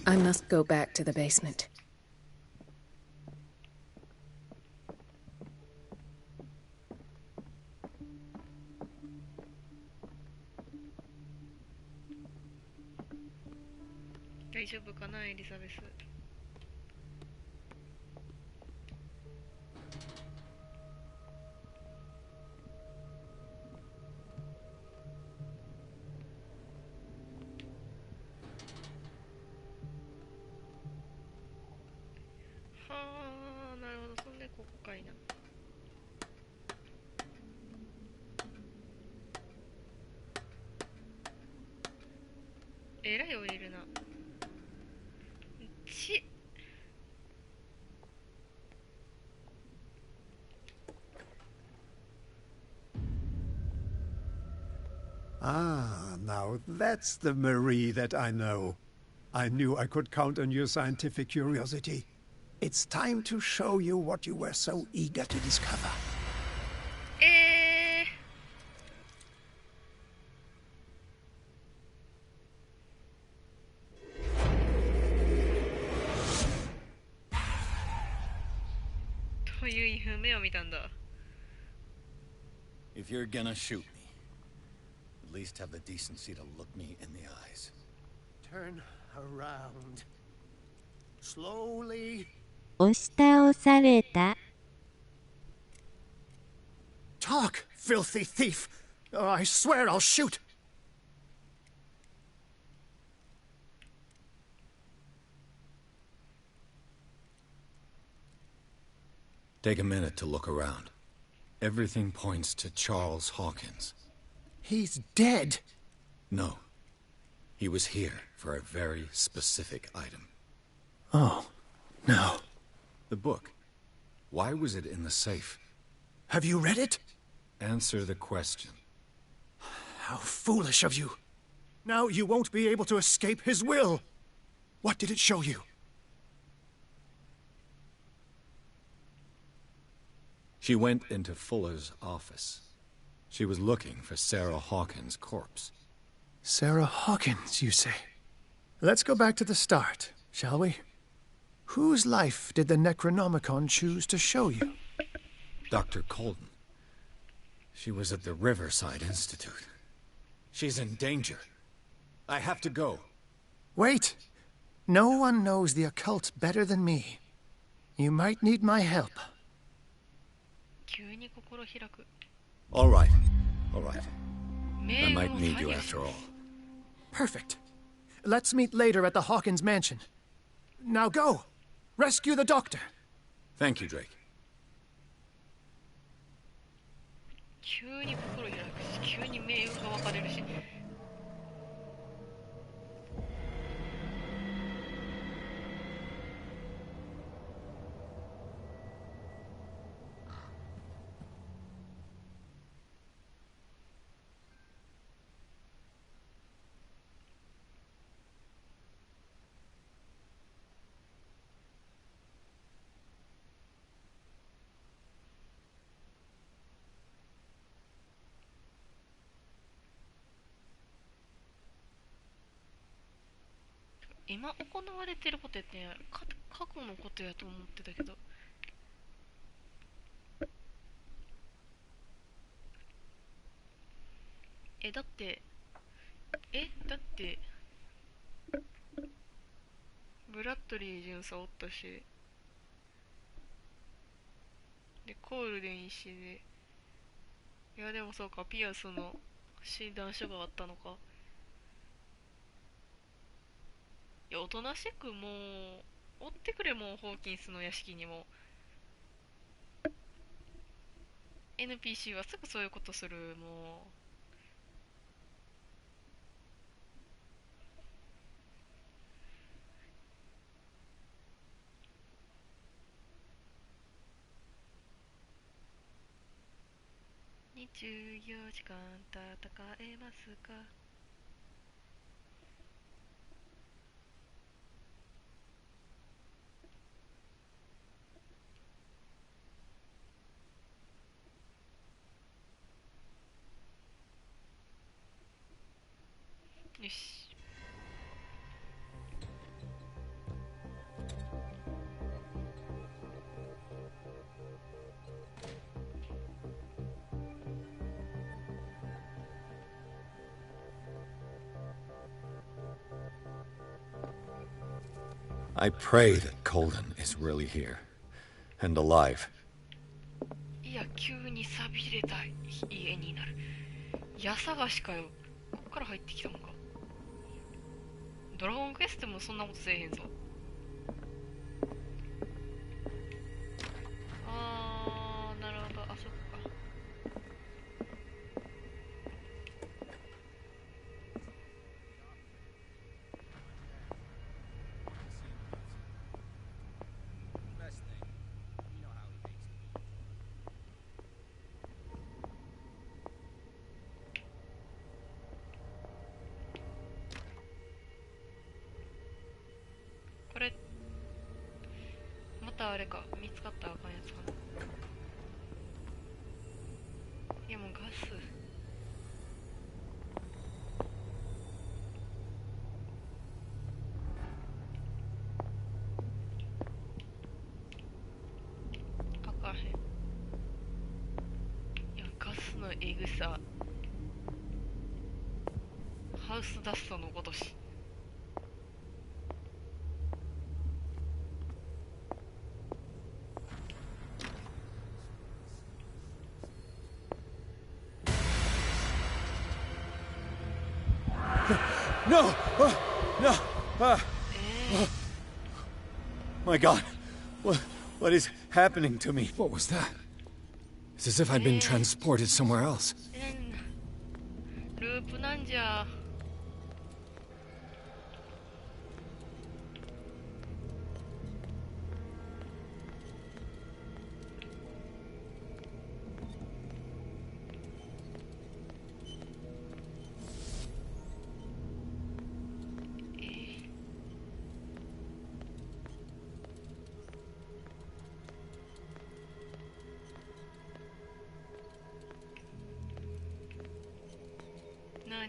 I must go back to the basement. Elizabeth. えらい降りるな。Ah, now that's the Marie that I know. I knew I could count on your scientific curiosity. It's time to show you what you were so eager to discover. という夢を見たんだ。If you're gonna shoot me, at least have the decency to look me in the eyes. Turn around. Slowly. 押し倒された。Talk, filthy thief! Oh, I swear I'll shoot! Take a minute to look around. Everything points to Charles Hawkins. He's dead! No. He was here for a very specific item. Oh, no. The book. Why was it in the safe? Have you read it? Answer the question. How foolish of you. Now you won't be able to escape his will. What did it show you? She went into Fuller's office. She was looking for Sarah Hawkins' corpse. Sarah Hawkins, you say? Let's go back to the start, shall we? Whose life did the Necronomicon choose to show you? Dr. Colden. She was at the Riverside Institute. She's in danger. I have to go. Wait! No one knows the occult better than me. You might need my help. 急に心開く。 All right. All right. I might need you after all. Perfect. Let's meet later at the Hawkins mansion. Now go! Rescue the doctor! Thank you, Drake. 急に心開くし、急に命運が分かれるし。今行われてることやってんやろ。過去のことやと思ってたけど。だってブラッドリー巡査おったし、でコールデン石で、いやでもそうか、ピアスの診断書があったのか。いや、おとなしくもう追ってくれ、もうホーキンスの屋敷にも。 NPC はすぐそういうことする。もう24時間戦えますか。よし。I pray that Colden is really here, and alive. いや、急に寂れた家になる。家探しかよ。こっから入ってきたのか。ドラゴンクエストもそんなことせえへんぞ。なるほど。あ、そっか。これまたあれか、見つかったらあかんやつかな。いや、もうガス。あかへん。いや、ガスのエグさ、ハウスダストのごとし。No! No! My God. What is happening to me? What was that? It's as if I'd been transported somewhere else. ループなんじゃ。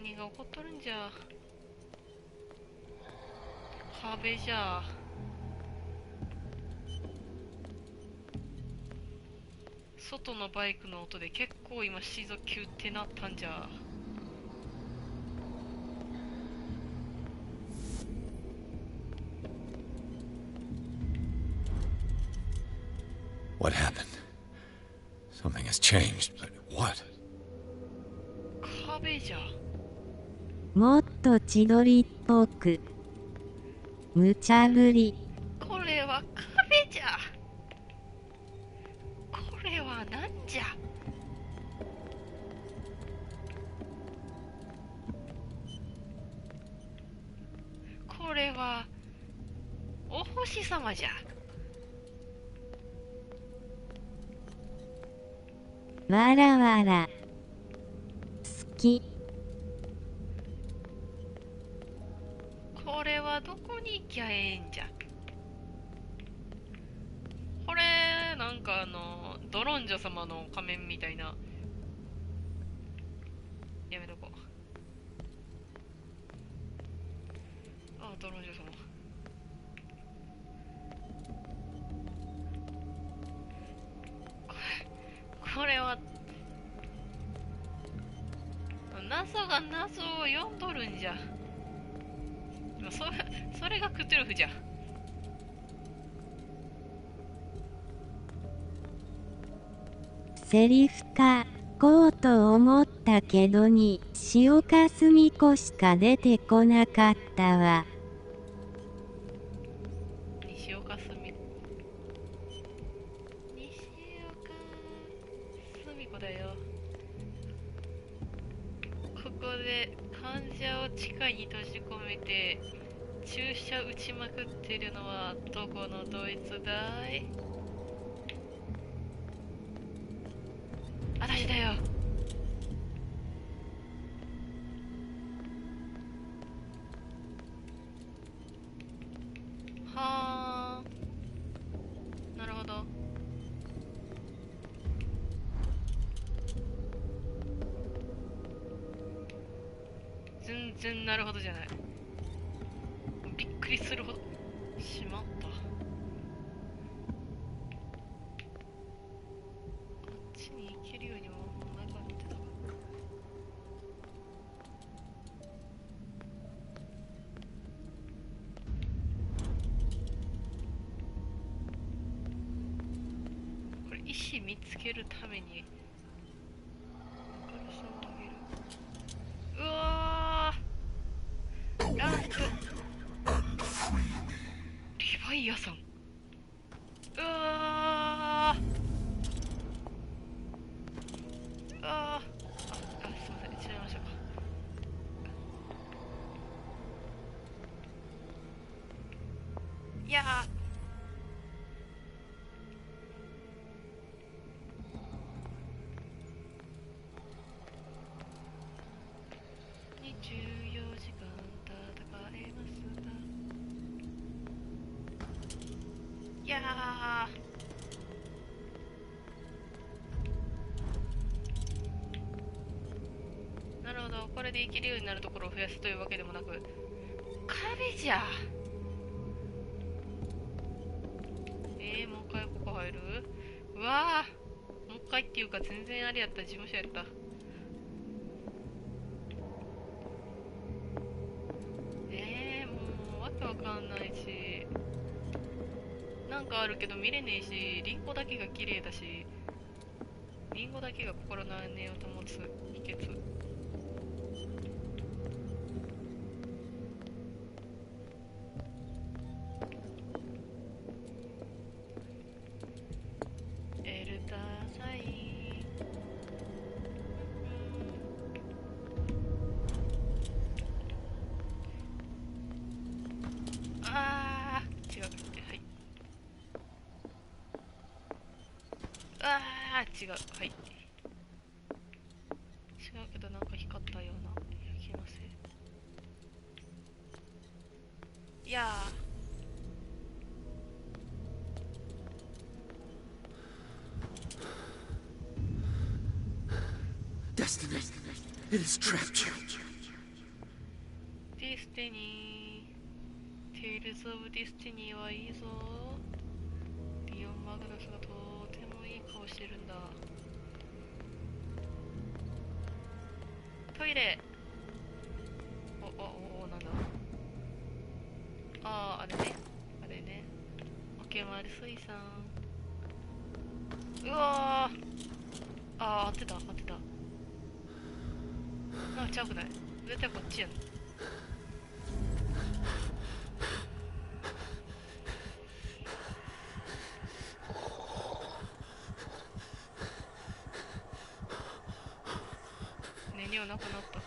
何が起こっとるんじゃ。壁じゃ。外のバイクの音で結構今シーゾ級ってなったんじゃ。What happened? Something has changed, but what? 壁じゃ。もっと千鳥っぽく。無茶ぶり。これは壁じゃ。これはなんじゃ。これはお星様じゃ。わらわら。好き。これはどこに行きゃええんじゃ。これなんかドロンジョ様の仮面みたいな。やめとこう。あ、ドロンジョ様。これは謎が謎を読んどるんじゃ。それがクトゥルフじゃ。セリフか、こうと思ったけどに、塩かすみこしか出てこなかったわ。西岡すみ子だよ。ここで患者を地下に閉じ込めて注射打ちまくってるのはどこのドイツだい？私だよ。はあ、なるほど。全然なるほどじゃない。びっくりするほど。しまった。こっちに行けるようにもなかった。これ石見つけるために明るさを上げる。うわー、ランプリヴァイアさん。うわー、すいません、違いましたか。いやー、24時間戦えますか。いやー、なるほど。これで生きるようになるところを増やすというわけでもなく、壁じゃ。もう一回ここ入る？うわー、もう一回っていうか全然あれやった。事務所やった。もうわけわかんないし、なんかあるけど見れねえし、リンゴだけが綺麗だし、リンゴだけが心の安寧を保つ秘訣。エルターサイン。あー、違う。はい。あー、違う。はい。違うけどなんか光ったような気のせい。いやー。Destiny, it has trapped you. ス・オブ・ディスティニーはいいぞ。リオン・マグナスがとてもいい顔してるんだ。トイレ。なんだ。あれね。あれね。オケマル水産。うわー。合ってた。ちゃうくない？絶対こっちやん。燃料なくなった。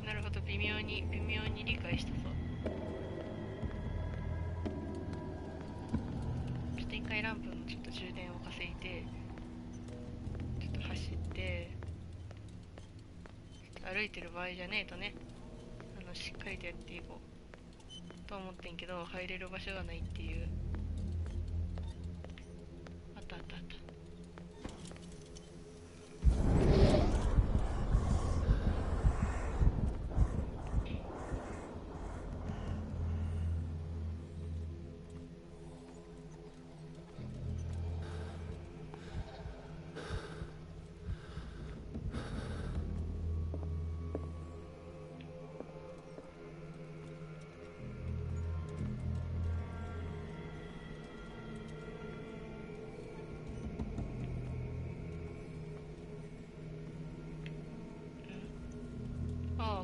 なるほど、微妙に理解したぞ。ちょっと一回ランプのちょっと充電を稼いで、ちょっと走って、ちょっと歩いてる場合じゃねえとね、しっかりとやっていこうと思ってんけど、入れる場所がないっていう。あった。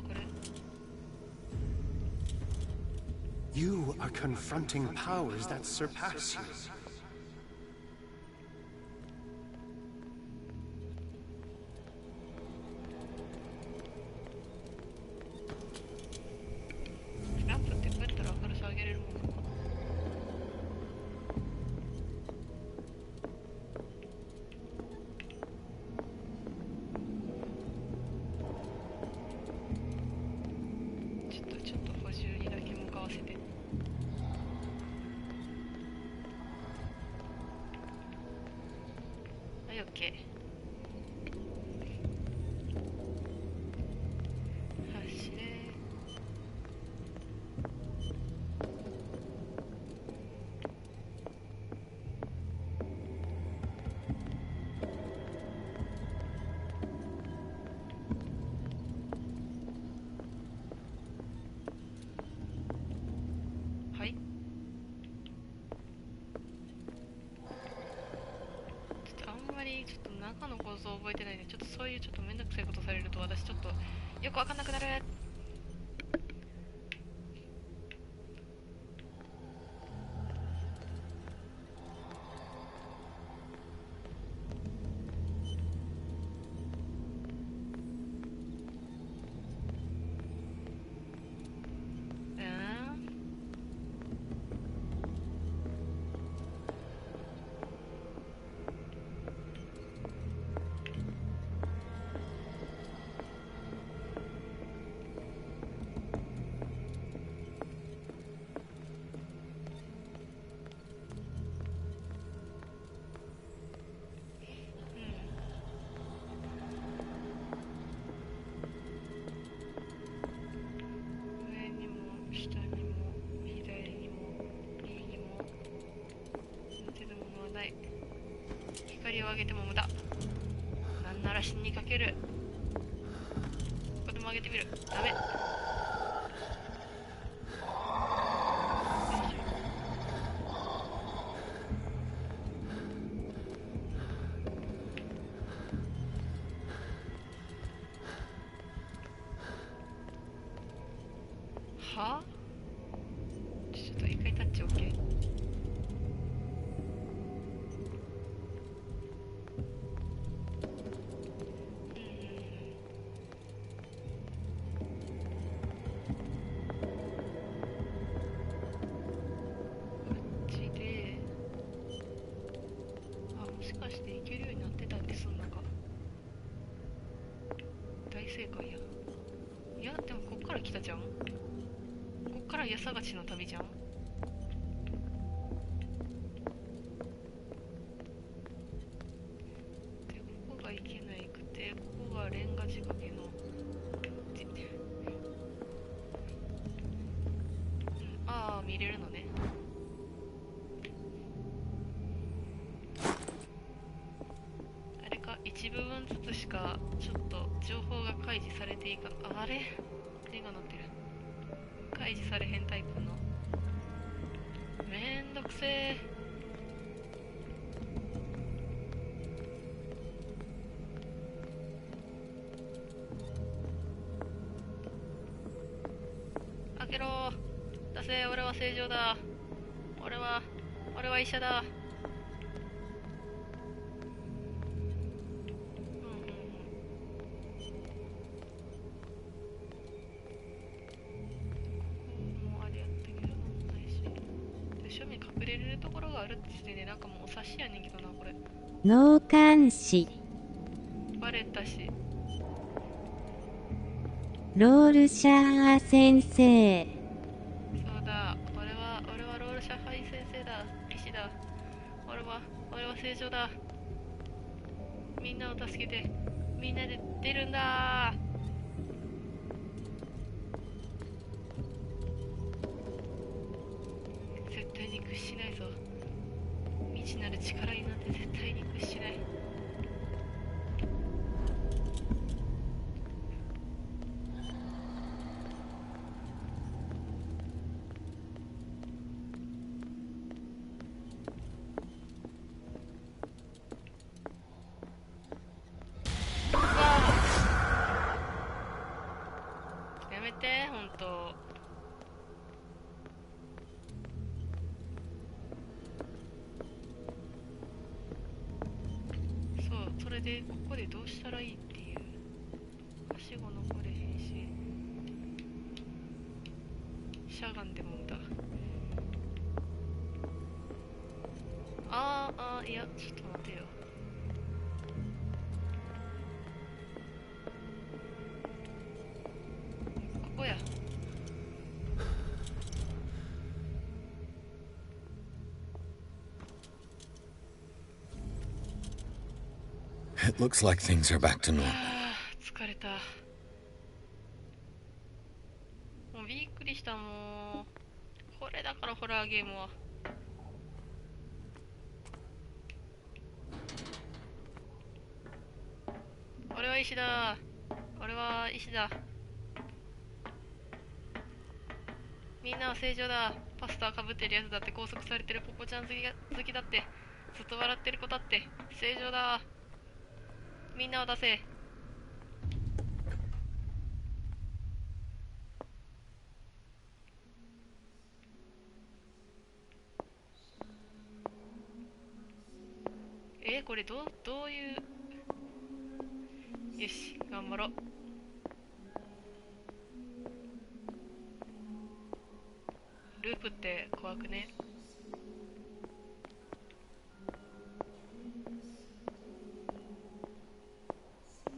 これ。 You are confronting powers that surpass you. OK。 走れ。はい。ちょっと中の構造を覚えてないんで、ちょっとそういうちょっとめんどくさいことされると私ちょっとよくわかんなくなる。光を上げても無駄。なんなら死にかける。これも上げてみる。ダメ。は？ちょっと一回タッチ OK。探して行けるようになってたんですんのか。大正解や。いやでもこっから来たじゃん。こっから家探しの旅じゃん。でここが行けないくて、ここがレンガ仕掛けのああ見れるのね。あれか、一部分ずつしかちょっと情報が開示されていいか。あれ手が乗ってる。開示されへんタイプの。めんどくせえ。開けろー。出せ、俺は正常だ。俺は医者だ。もうあれやったけどないし。で、正面隠れれるところがあるって時点でなんかもうお察しやねんけどな、これ。脳幹視。バレたし。ロールシャー先生。そうだ、俺はロールシャハイ先生だ。医師だ。俺は正常だ。みんなを助けて、みんなで出るんだ。絶対に屈しないぞ。未知なる力になって絶対に屈しない。やめて、ほんと。そう、それでここでどうしたらいいっていう。はしご登れへんし、しゃがんでもんだ。いや、ちょっと待てよ。ここや。It looks like things are back to normal. 疲れた。もうびっくりしたもん。これだからホラーゲームは。俺は医師だ。俺は医師だ。みんなは正常だ。パスタかぶってるやつだって、拘束されてるポコちゃん好きだって、ずっと笑ってる子だって正常だ。みんなを出せ。これどういう。よし、頑張ろう。ループって怖くね。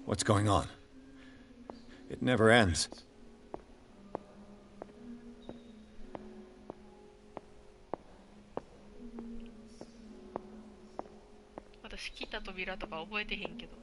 What's going on? It never ends. 私来た扉とか覚えてへんけど。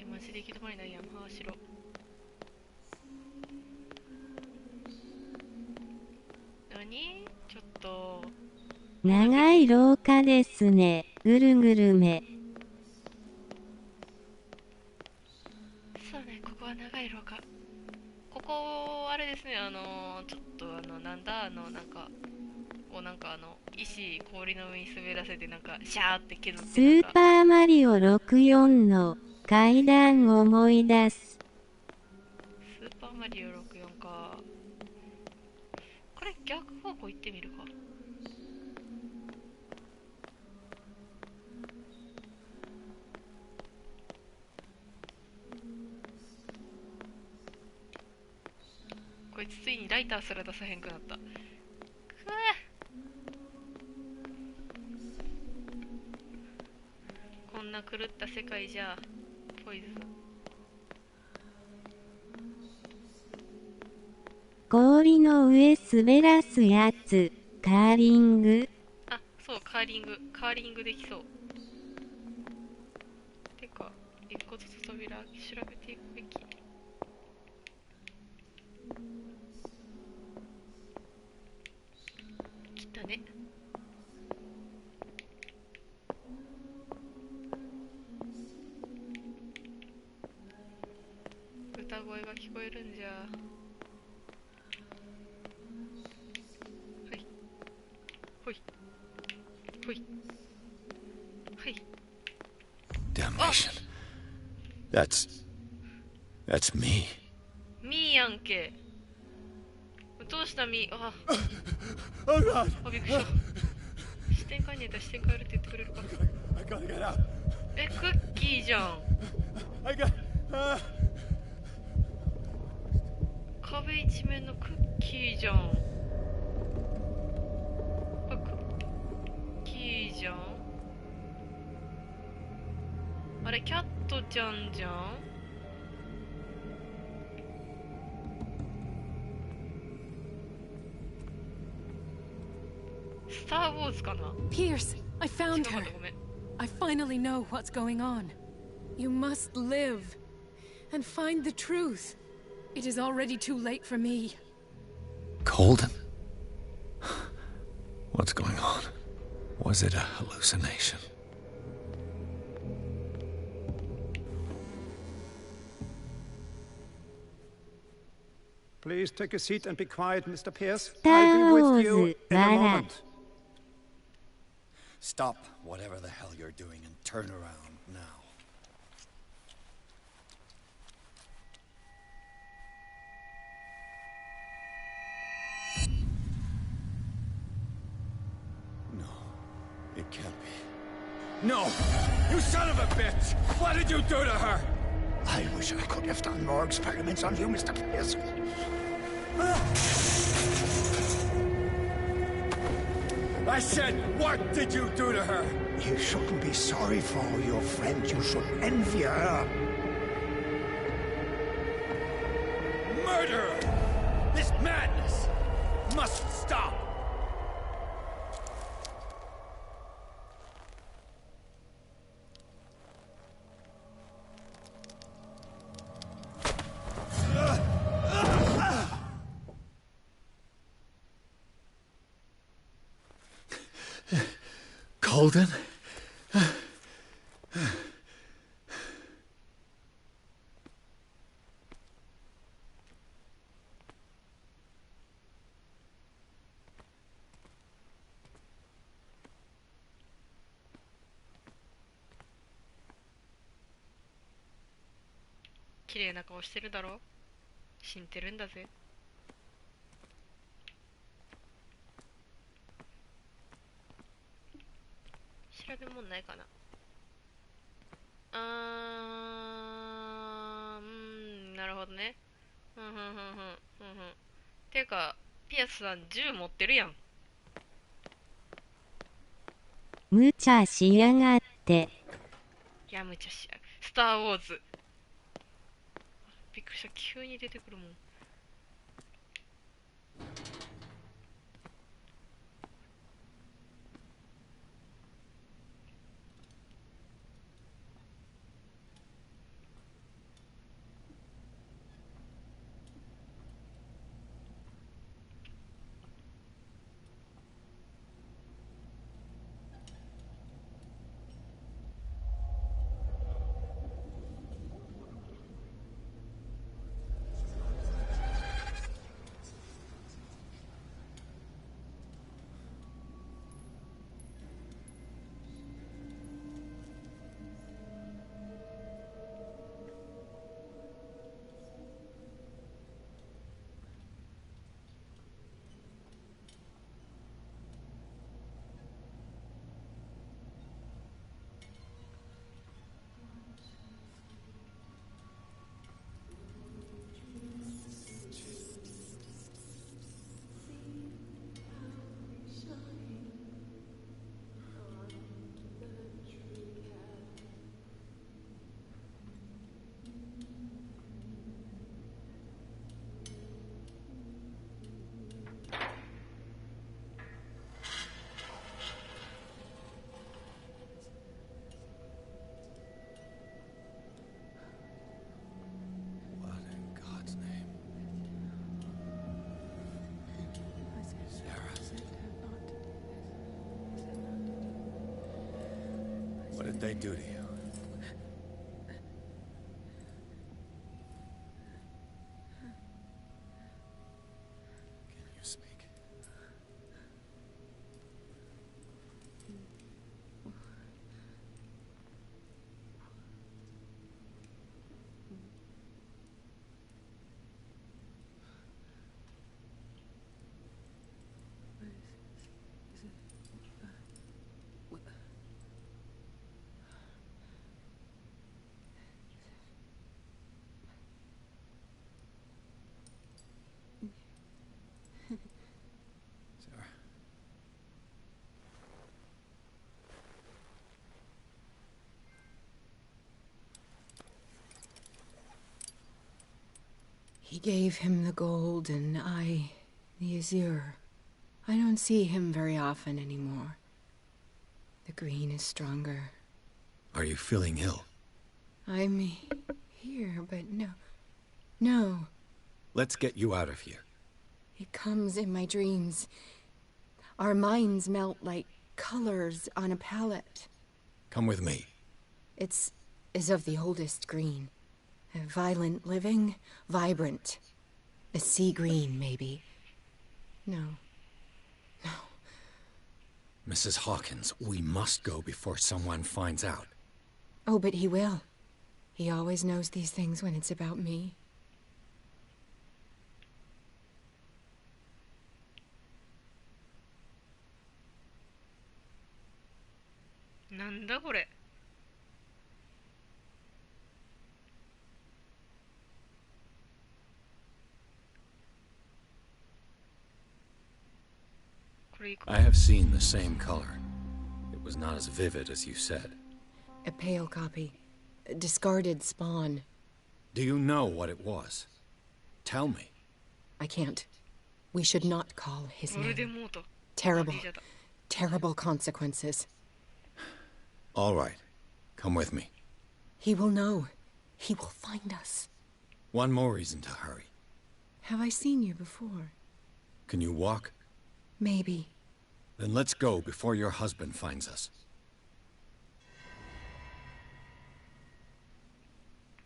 マジで行き止まりないやん。はあ、しろ。何？ちょっと長い廊下ですね。ぐるぐるめ。そうね、ここは長い廊下。ここあれですね、ちょっとなんだ、石氷の上に滑らせてシャーって削ってスーパーマリオ64の階段思い出す。スーパーマリオ64か。これ逆方向行ってみるか。ついにライターすら出さへんくなった。くこんな狂った世界じゃポイズン。氷の上滑らすやつ、カーリング。あ、そう、カーリングできそう。てか一個ずつ扉調べていくべき。来たね。歌声が聞こえるんじゃ。ほいほいはい。 Damnation. That's me. ミーやんけ。どうしたミー。あ、びっくりした。視点変えねえと視点変えるって言ってくれるか。え、クッキーじゃん。壁一面のクッキーじゃん。あ、クッキーじゃん。あれキャットちゃんじゃん。スター・ウォーズかな。 Pierce, I found her. I finally know what's going on. You must live and find the truth. It is already too late for me. Colden? What's going on? Was it a hallucination? Please take a seat and be quiet, Mr. Pierce. I'll be with you in a moment. Stop whatever the hell you're doing and turn around now. No, it can't be. No! You son of a bitch! What did you do to her? I wish I could have done more experiments on you, Mr. Pierce. I said, what did you do to her? You shouldn't be sorry for your friend. You should envy her. Murderer! This madness must stop! Colden? 綺麗な顔してるだろ。死んでるんだぜ。調べ物ないかな。なるほどね。ていうかピアスさん銃持ってるやん。無茶しやがって。いや無茶しや。スター・ウォーズ。びっくりした、急に出てくるもん。they do to you? Can you speak? He gave him the gold and I the azure. I don't see him very often anymore. The green is stronger. Are you feeling ill? I'm here, but no. Let's get you out of here. It comes in my dreams. Our minds melt like colors on a palette. Come with me. It's as of the oldest green. A violent living, vibrant. A sea green, maybe. No. Mrs. Hawkins, we must go before someone finds out. Oh, but he will. He always knows these things when it's about me. Nandaこれ? I have seen the same color. It was not as vivid as you said. A pale copy. A discarded spawn. Do you know what it was? Tell me. I can't. We should not call his name. Terrible consequences. All right. Come with me. He will know. He will find us. One more reason to hurry. Have I seen you before? Can you walk? Maybe. Then let's go before your husband finds us.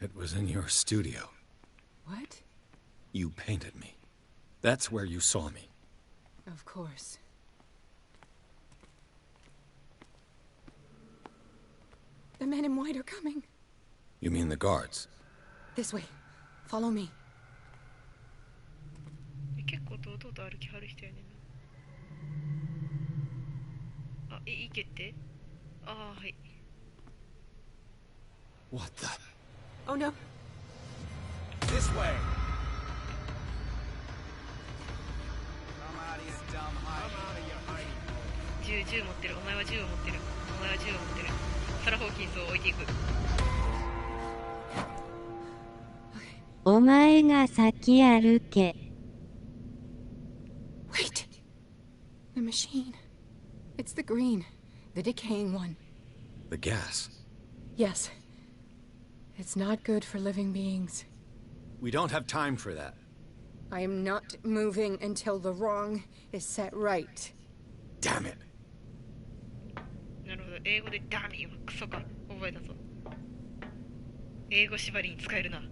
It was in your studio. What? You painted me. That's where you saw me. Of course. The men in white are coming. You mean the guards? This way. Follow me. 結構堂々と歩きはる人やねんな。あ、いけって？ああ、はい。What the? Oh no. This way. Come out of your dumb hiding. Come out of your hiding. 銃持ってる。お前は銃を持ってる。お前は銃を持ってる。サラ・ホーキンスを置いていく。お前が先歩け。Wait! The machine. It's the green. The decaying one. The gas. Yes. It's not good for living beings. We don't have time for that. I am not moving until the wrong is set right. Damn it. なるほど。英語でダミーはクソか。覚えたぞ。英語縛りに使えるな。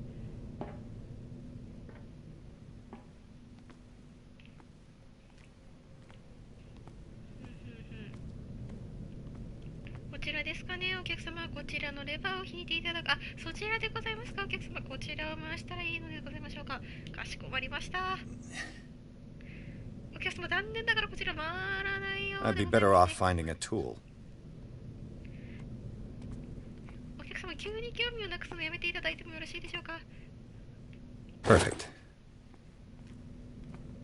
こちらですかね、お客様。こちらのレバーを引いていただく。あ、そちらでございますか、お客様。こちらを回したらいいのでございましょうか。かしこまりました。お客様、残念ながらこちら回らないようで。I'd be better off finding a tool. お客様、急に興味をなくすのやめていただいてもよろしいでしょうか。Perfect.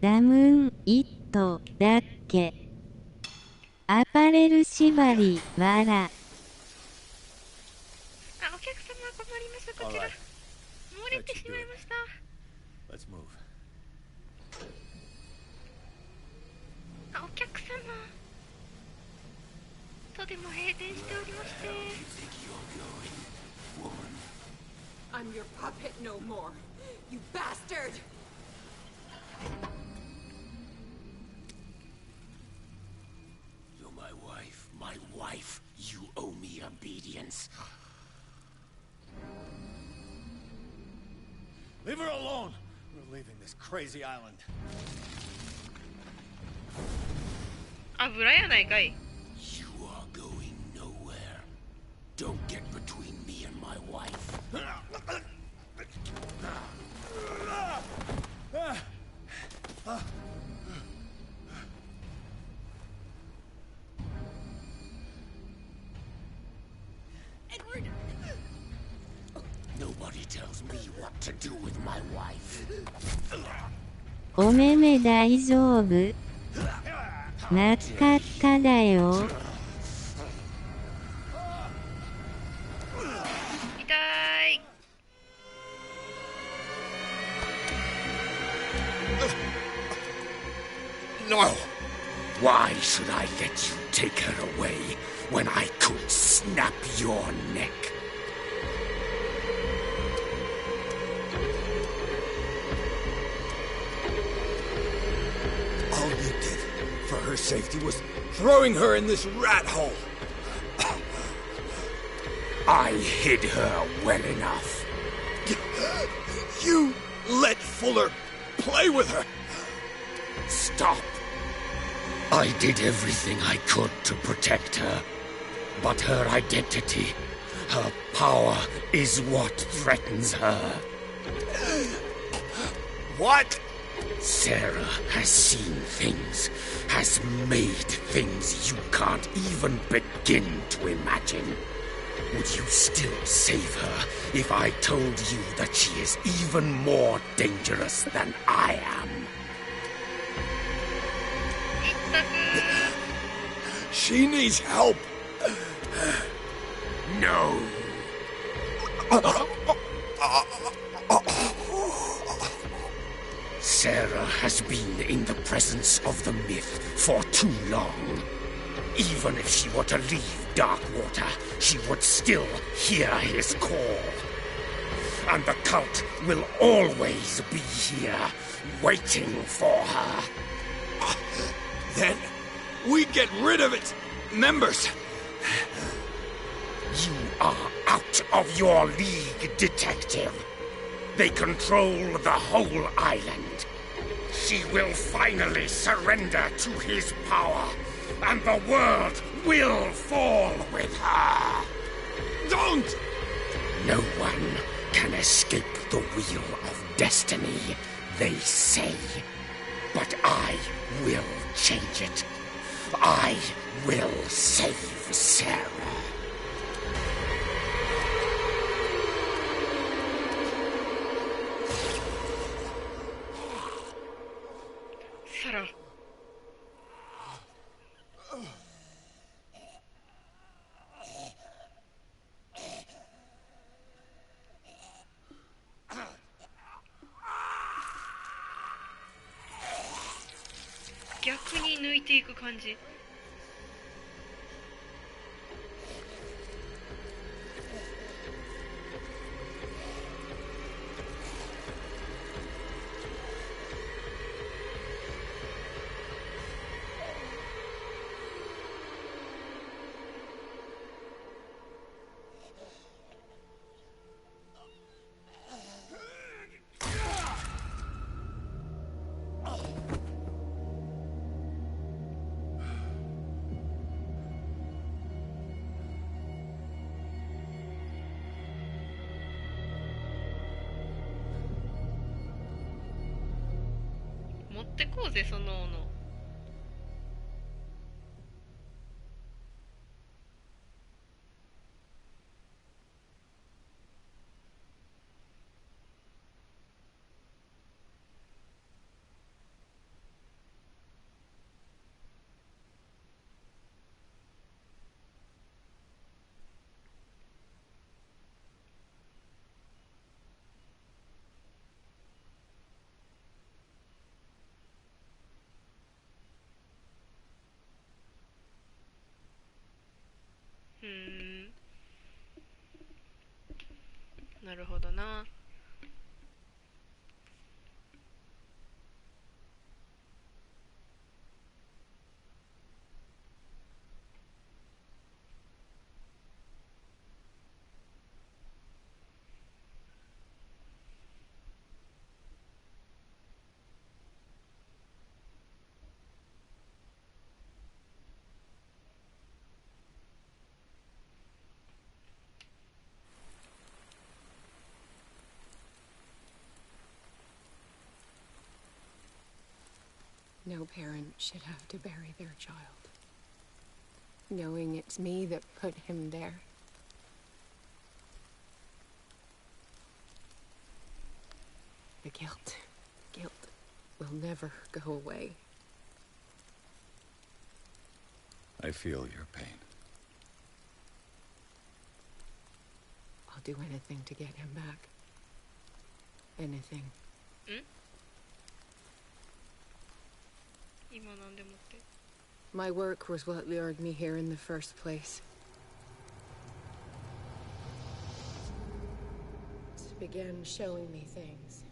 ダムーンイットだっけ。アパレル縛りわら。あ、お客様困ります。こちら漏れてしまいました。Let's move. あ、お客様とても閉店しておりまして。I'm your puppet no more, you bastard! You're my wife. My wife. You owe me a beating. obedience. Leave her alone! We're leaving this crazy island. 油やないかい。 You are going nowhere. Don't get between me and my wife. Edward! Nobody tells me what to do with my wife. おめめ大丈夫？なかっただよ。痛い。 No! Why should I let you take her away when I could snap your neck? All you did for her safety was throwing her in this rat hole. I hid her well enough. You let Fuller play with her. Stop. I did everything I could to protect her. But her identity, her power, is what threatens her. What? Sarah has seen things, has made things you can't even begin to imagine. Would you still save her if I told you that she is even more dangerous than I am? She needs help. No. Sarah has been in the presence of the myth for too long. Even if she were to leave Darkwater, she would still hear his call. And the cult will always be here, waiting for her. Then we get rid of its members. You are out of your league, detective. They control the whole island. She will finally surrender to his power, and the world will fall with her. Don't! No one can escape the wheel of destiny, they say. But I will change it. I will save Sarah. Sarah.「逆に抜いていく感じ」持ってこうぜその斧。なるほどな。No parent should have to bury their child, knowing it's me that put him there. The guilt will never go away. I feel your pain. I'll do anything to get him back. Anything. 今なんでもって。 My work was what lured me here in the first place. It began showing me things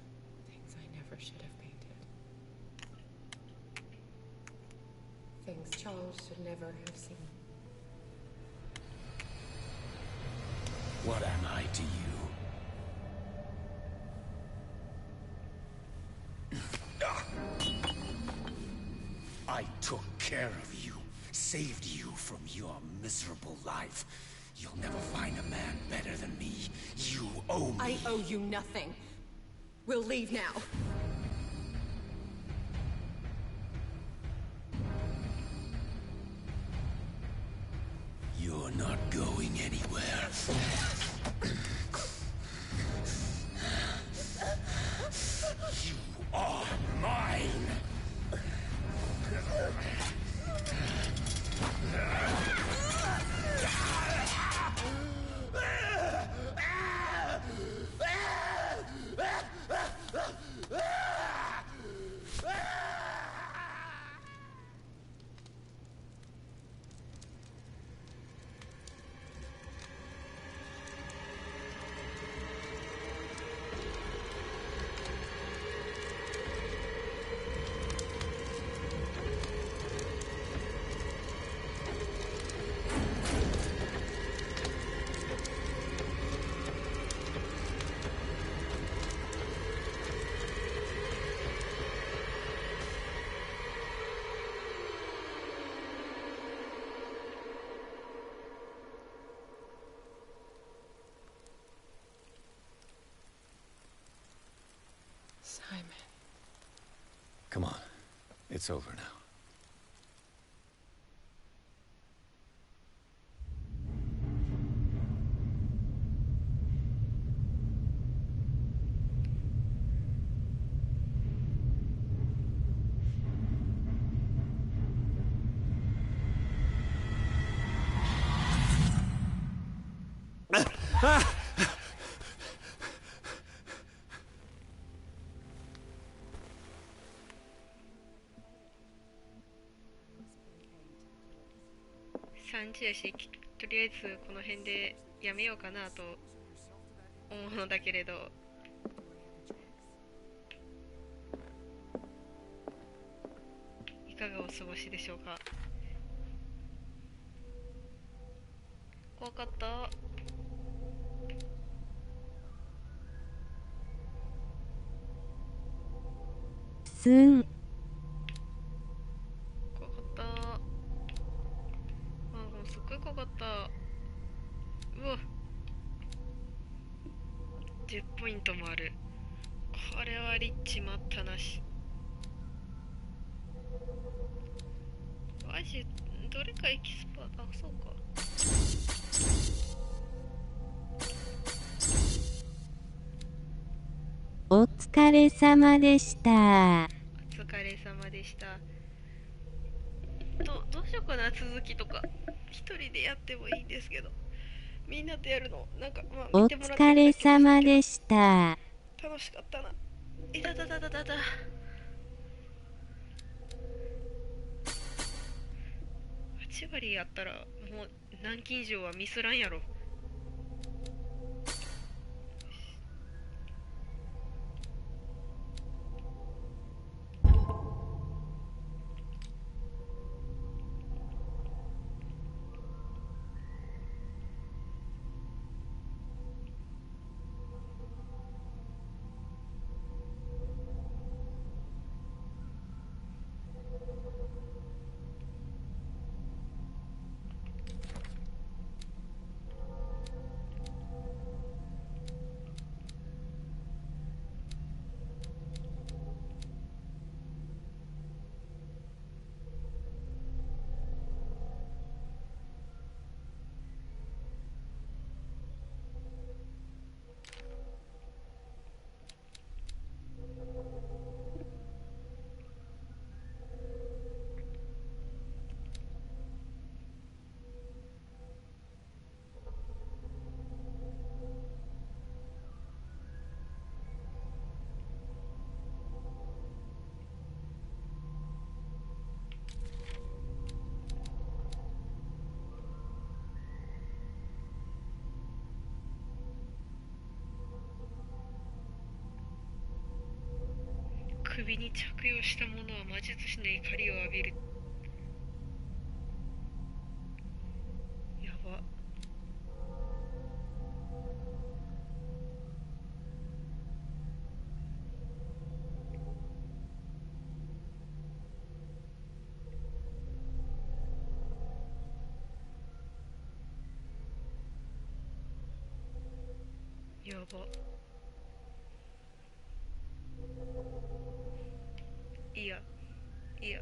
I never should have painted. Things Charles should never have seen. What am I to you? I took care of you, saved you from your miserable life. You'll never find a man better than me. You owe me. I owe you nothing. We'll leave now. You're not going anywhere. You are mine. Simon. Come on. It's over now.3時やし、とりあえずこの辺でやめようかなと思うのだけれど、いかがお過ごしでしょうか。怖かった。すん。怖かった。すっごい怖かった。うわ、10ポイントもある。これはリッチ待ったなし。マジどれかエキスパー、あ、そうか。お疲れ様でした。お疲れ様でした。どうしようかな、続きとか。一人でやってもいいんですけど、みんなとやるのなんか、まあ、お見てもらって疲れ様でした。楽しかったな。いたたたたたた。8割やったらもう何金以上はミスらんやろ。首に着用したものは魔術師の怒りを浴びる。やば。やば。いやいや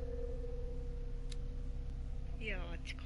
いや、あっちか。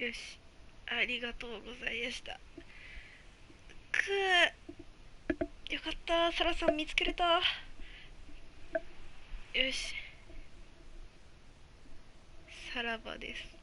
よし、ありがとうございました。よかった、サラさん見つけれた。よし、さらばです。